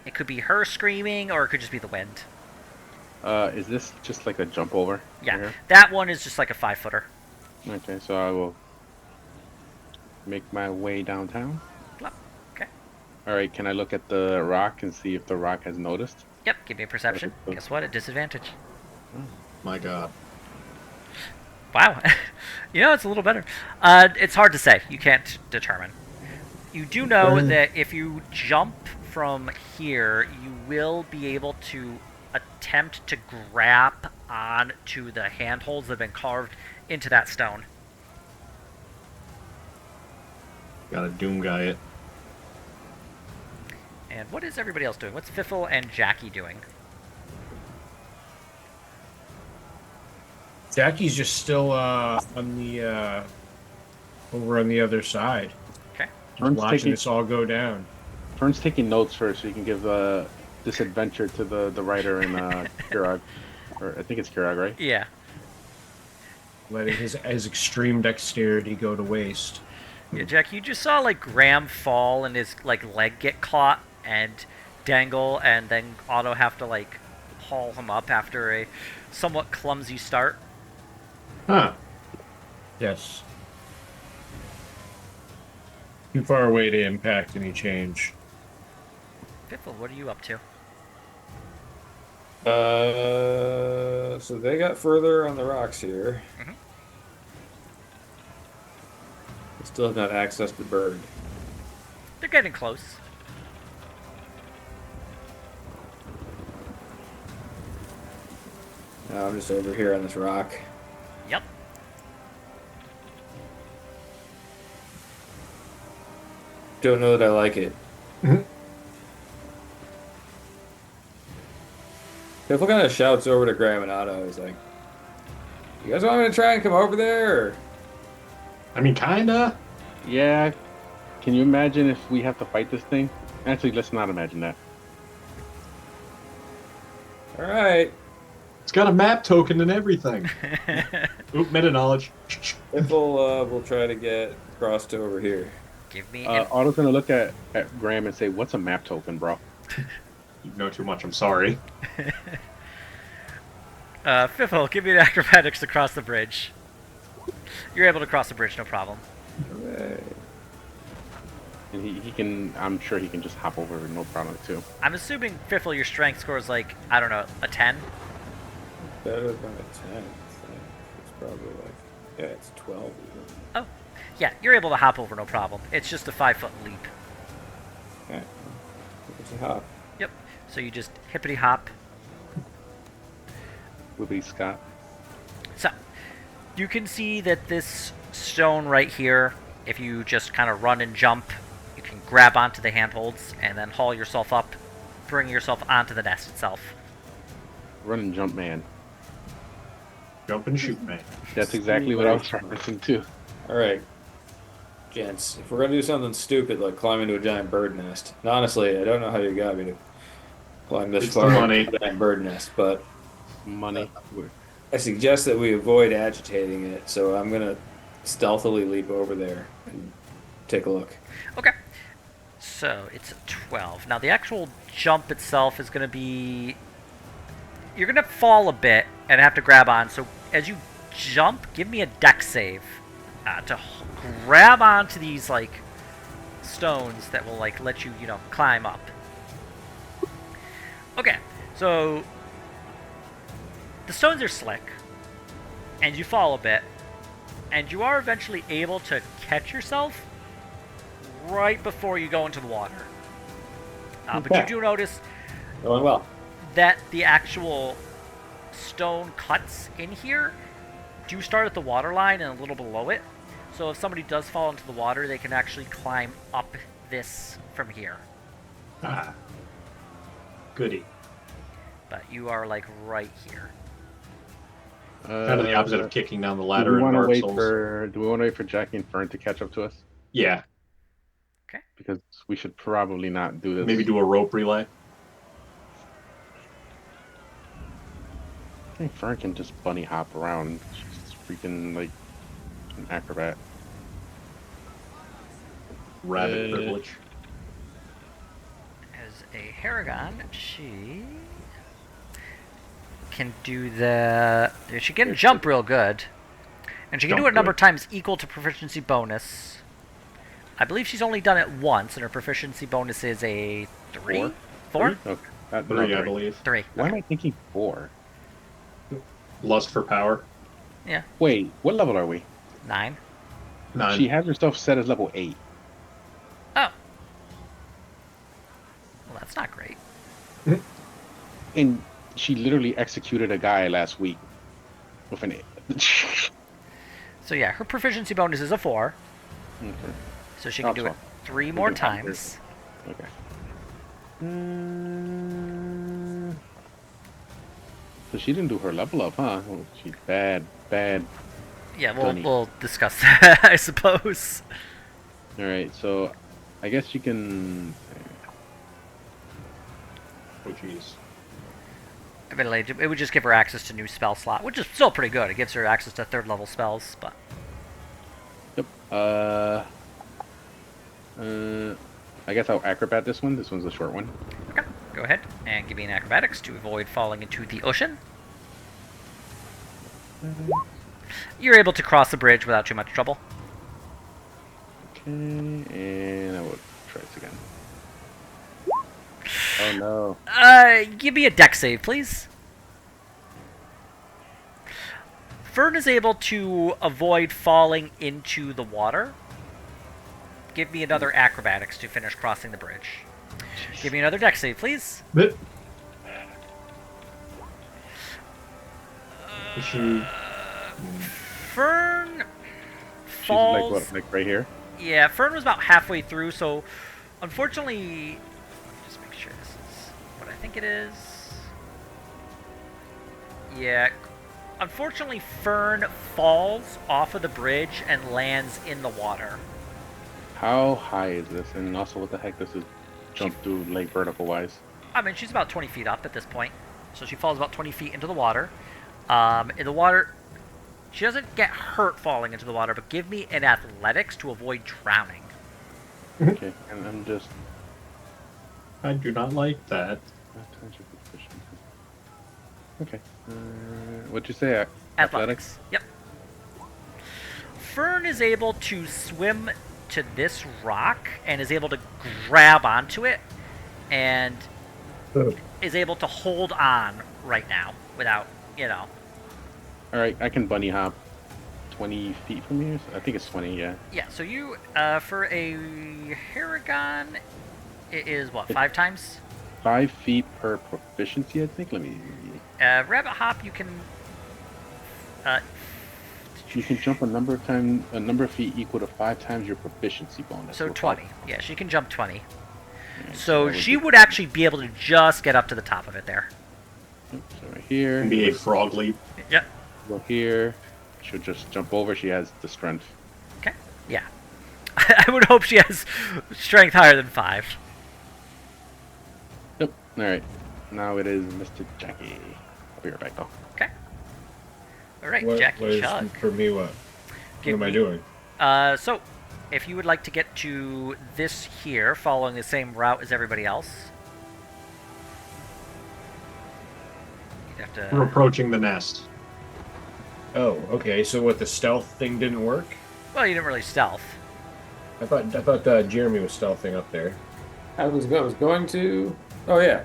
it could be her screaming or it could just be the wind. Is this just like a jump over? Yeah, here? that one is just like a 5-footer. Okay, so I will make my way downtown. Okay. All right, can I look at the rock and see if the rock has noticed? Yep, give me a perception. Perfect. Guess what? A disadvantage. My god. Wow. It's a little better. It's hard to say. You can't determine. You do know that if you jump from here, you will be able to attempt to grab onto the handholds that have been carved into that stone. Gotta doom guy it. And what is everybody else doing? What's Fiffle and Jackie doing? Jackie's just still on the over on the other side, Okay. just watching this all go down. Fern's taking notes first, so he can give this adventure to the writer in Kirog, or I think it's Kirog, right? Yeah. Letting his extreme dexterity go to waste. Yeah, Jackie, you just saw like Graham fall and his like leg get caught and dangle, and then Otto have to like haul him up after a somewhat clumsy start. Huh. Yes. Too far away to impact any change. Fiffle, what are you up to? So they got further on the rocks here. Mhm. They still have not accessed the bird. They're getting close. Now I'm just over here on this rock. Yep. Don't know that I like it. Mhm. Piffle kind of shouts over to Graham and Otto. He's like, "You guys want me to try and come over there?" Or... I mean, kinda. Yeah. Can you imagine if we have to fight this thing? Actually, let's not imagine that. All right. It's got a map token and everything. Oop, meta knowledge. Piffle will try to get across to over here. Give me an... Otto's gonna look at Graham and say, "What's a map token, bro?" You know too much. I'm sorry. Fiffle, give me an acrobatics to cross the bridge. You're able to cross the bridge, no problem. Hooray. And he can. I'm sure he can just hop over, no problem too. I'm assuming, Fiffle, your strength score is like, I don't know, a 10? Better than a 10. I think. It's probably like, yeah, it's 12 even. Oh. Yeah, you're able to hop over, no problem. It's just a 5-foot leap. Okay. It's a hop. Yep. So you just hippity hop. Wibbity Scott. So, you can see that this stone right here, if you just kind of run and jump, you can grab onto the handholds and then haul yourself up, bring yourself onto the nest itself. Run and jump, man. Jump and shoot, man. That's exactly what I was referencing too. All right, gents. If we're gonna do something stupid like climb into a giant bird nest, and honestly, I don't know how you got me to climb this It's the far money. into a giant bird nest, but Money. I suggest that we avoid agitating it. So I'm gonna stealthily leap over there and take a look. Okay. So, it's 12. Now, the actual jump itself is going to be... You're going to fall a bit and have to grab on. So, as you jump, give me a dex save to grab onto these, like, stones that will, like, let you, climb up. Okay. So, the stones are slick, and you fall a bit, and you are eventually able to catch yourself right before you go into the water. But you do notice Going well. that the actual stone cuts in here do start at the water line and a little below it. So if somebody does fall into the water, they can actually climb up this from here. Ah. Goody. But you are, like, right here. Kind of the opposite of kicking down the ladder Do we in want to Dark wait Souls. do we want to wait for Jackie and Fern to catch up to us? Yeah. Because we should probably not do this. Maybe do a rope relay. I think Fern can just bunny hop around. She's freaking like an acrobat. Rabbit privilege. As a Haragon, she can do the... She can jump real good. And she can do it a number of times equal to proficiency bonus. I believe she's only done it once, and her proficiency bonus is a 3? 4? Okay. No, 3, I three. believe. 3. Why am I thinking 4? Lust for power. Yeah. Wait, what level are we? 9. 9. She has herself set as level 8. Oh. Well, that's not great. And she literally executed a guy last week with an 8. So yeah, her proficiency bonus is a 4. Okay. So she can do it Also, 3 we more do have her. times. Okay. So she didn't do her level up, huh? Oh, she's bad. Yeah, Gunny. we'll discuss that, I suppose. All right, so I guess you can. Oh, jeez. Admittedly, it would just give her access to new spell slot, which is still pretty good. It gives her access to 3rd level spells, but Yep. I guess I'll acrobat this one. This one's a short one. okay. Go ahead and give me an acrobatics to avoid falling into the ocean. You're able to cross the bridge without too much trouble. Okay, and I will try this again. Oh no. Give me a deck save, please. Fern is able to avoid falling into the water. Give me another acrobatics to finish crossing the bridge. Give me another deck save, please. But is she? Fern She's falls. like what? Like right here? Yeah, Fern was about halfway through, so unfortunately, let me just make sure this is what I think it is. Yeah, unfortunately, Fern falls off of the bridge and lands in the water. How high is this? And also, what the heck does this jump through, like vertical wise? I mean, she's about 20 feet up at this point, so she falls about 20 feet into the water. In the water, she doesn't get hurt falling into the water, but give me an athletics to avoid drowning. Okay, and I'm just. I do not like that. Okay. What'd you say? Athletics? Yep. Fern is able to swim to this rock and is able to grab onto it and is able to hold on right now without, All right, I can bunny hop 20 feet from here. I think it's 20. Yeah. Yeah, so you, for a Haragon, it is what, 5 times? 5 feet per proficiency, I think. Let me. Rabbit hop, you can. You can jump a number of feet equal to 5 times your proficiency bonus. So 20. Yeah, she can jump 20. Alright, So that she be- would actually be able to just get up to the top of it there. So right here. Be a frog leap. Yep. Go here. She'll just jump over. She has the strength. Okay. Yeah. I would hope she has strength higher than 5. Yep. All right. Now it is Mr. Jackie. I'll be right back though. Okay. All right, What Jackie is Chug. for me? What Give am I me- doing? So, if you would like to get to this here, following the same route as everybody else, you'd have We're to. approaching the nest. Oh, okay. So what? The stealth thing didn't work. Well, you didn't really stealth. I thought Jeremy was stealthing up there. I was going to. Oh yeah.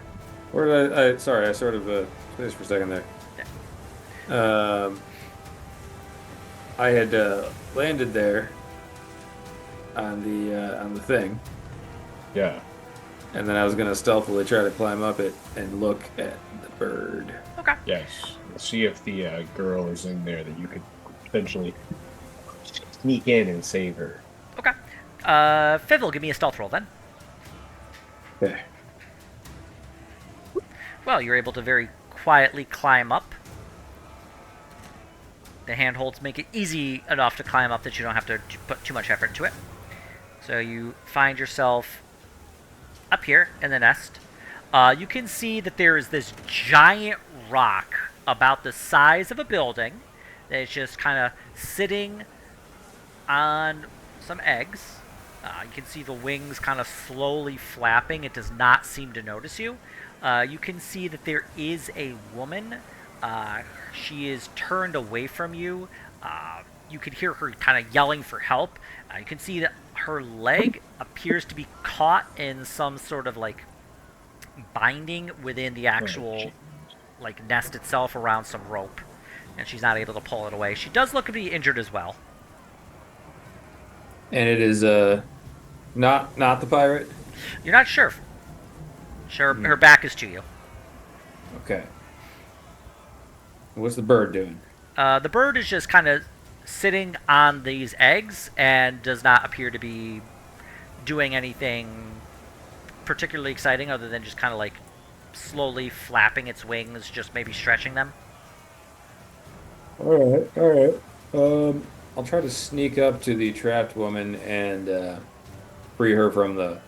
Where did I sorry, I sort of spaced for a second there. I had landed there on the thing, Yeah. and then I was gonna stealthily try to climb up it and look at the bird. Okay. Yes. See if the girl is in there that you could potentially sneak in and save her. Okay. Fivil, give me a stealth roll then. Okay. Well, you're able to very quietly climb up. The handholds make it easy enough to climb up that you don't have to put too much effort into it. So you find yourself up here in the nest. You can see that there is this giant rock about the size of a building that is just kind of sitting on some eggs. You can see the wings kind of slowly flapping. It does not seem to notice you. You can see that there is a woman. She is turned away from you. You could hear her kind of yelling for help. You can see that her leg appears to be caught in some sort of like binding within the actual like nest itself around some rope, and she's not able to pull it away. She does look to be injured as well. And it is not the pirate. You're not sure. Her back is to you. Okay. What's the bird doing? The bird is just kind of sitting on these eggs and does not appear to be doing anything particularly exciting other than just kind of like slowly flapping its wings, just maybe stretching them. All right, all right. I'll try to sneak up to the trapped woman and free her from the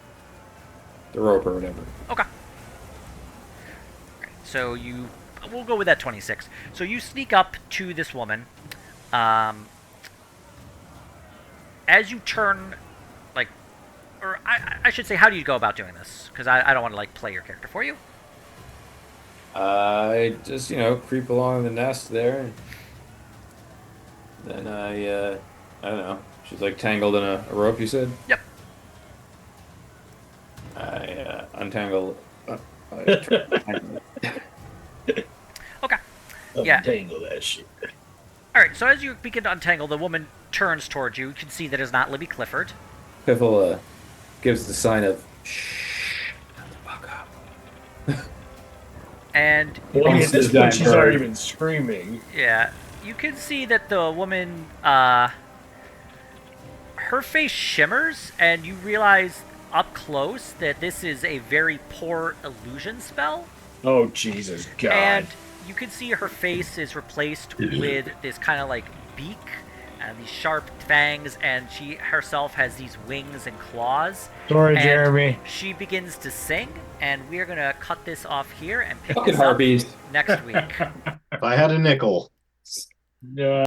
rope or whatever. Okay. So we'll go with that 26. So you sneak up to this woman. As you turn, like, or I should say, how do you go about doing this? Because I don't want to like play your character for you. I just, creep along the nest there, and then I don't know. She's like tangled in a rope, you said? Yep. I untangle. I try to untangle it. Okay. Yeah. Untangle that shit. All right. So as you begin to untangle, the woman turns towards you. You can see that it's not Libby Clifford. Piffle gives the sign of shh, shut the fuck up. And Well, Once at this the point, giant she's bird- already been screaming. yeah, you can see that the woman, her face shimmers, and you realize up close that this is a very poor illusion spell. Oh, Jesus God. And you can see her face is replaced with this kind of like beak and these sharp fangs, and she herself has these wings and claws. Sorry, And Jeremy. she begins to sing, and we're gonna cut this off here and pick Fucking this up harpies. next week. If I had a nickel.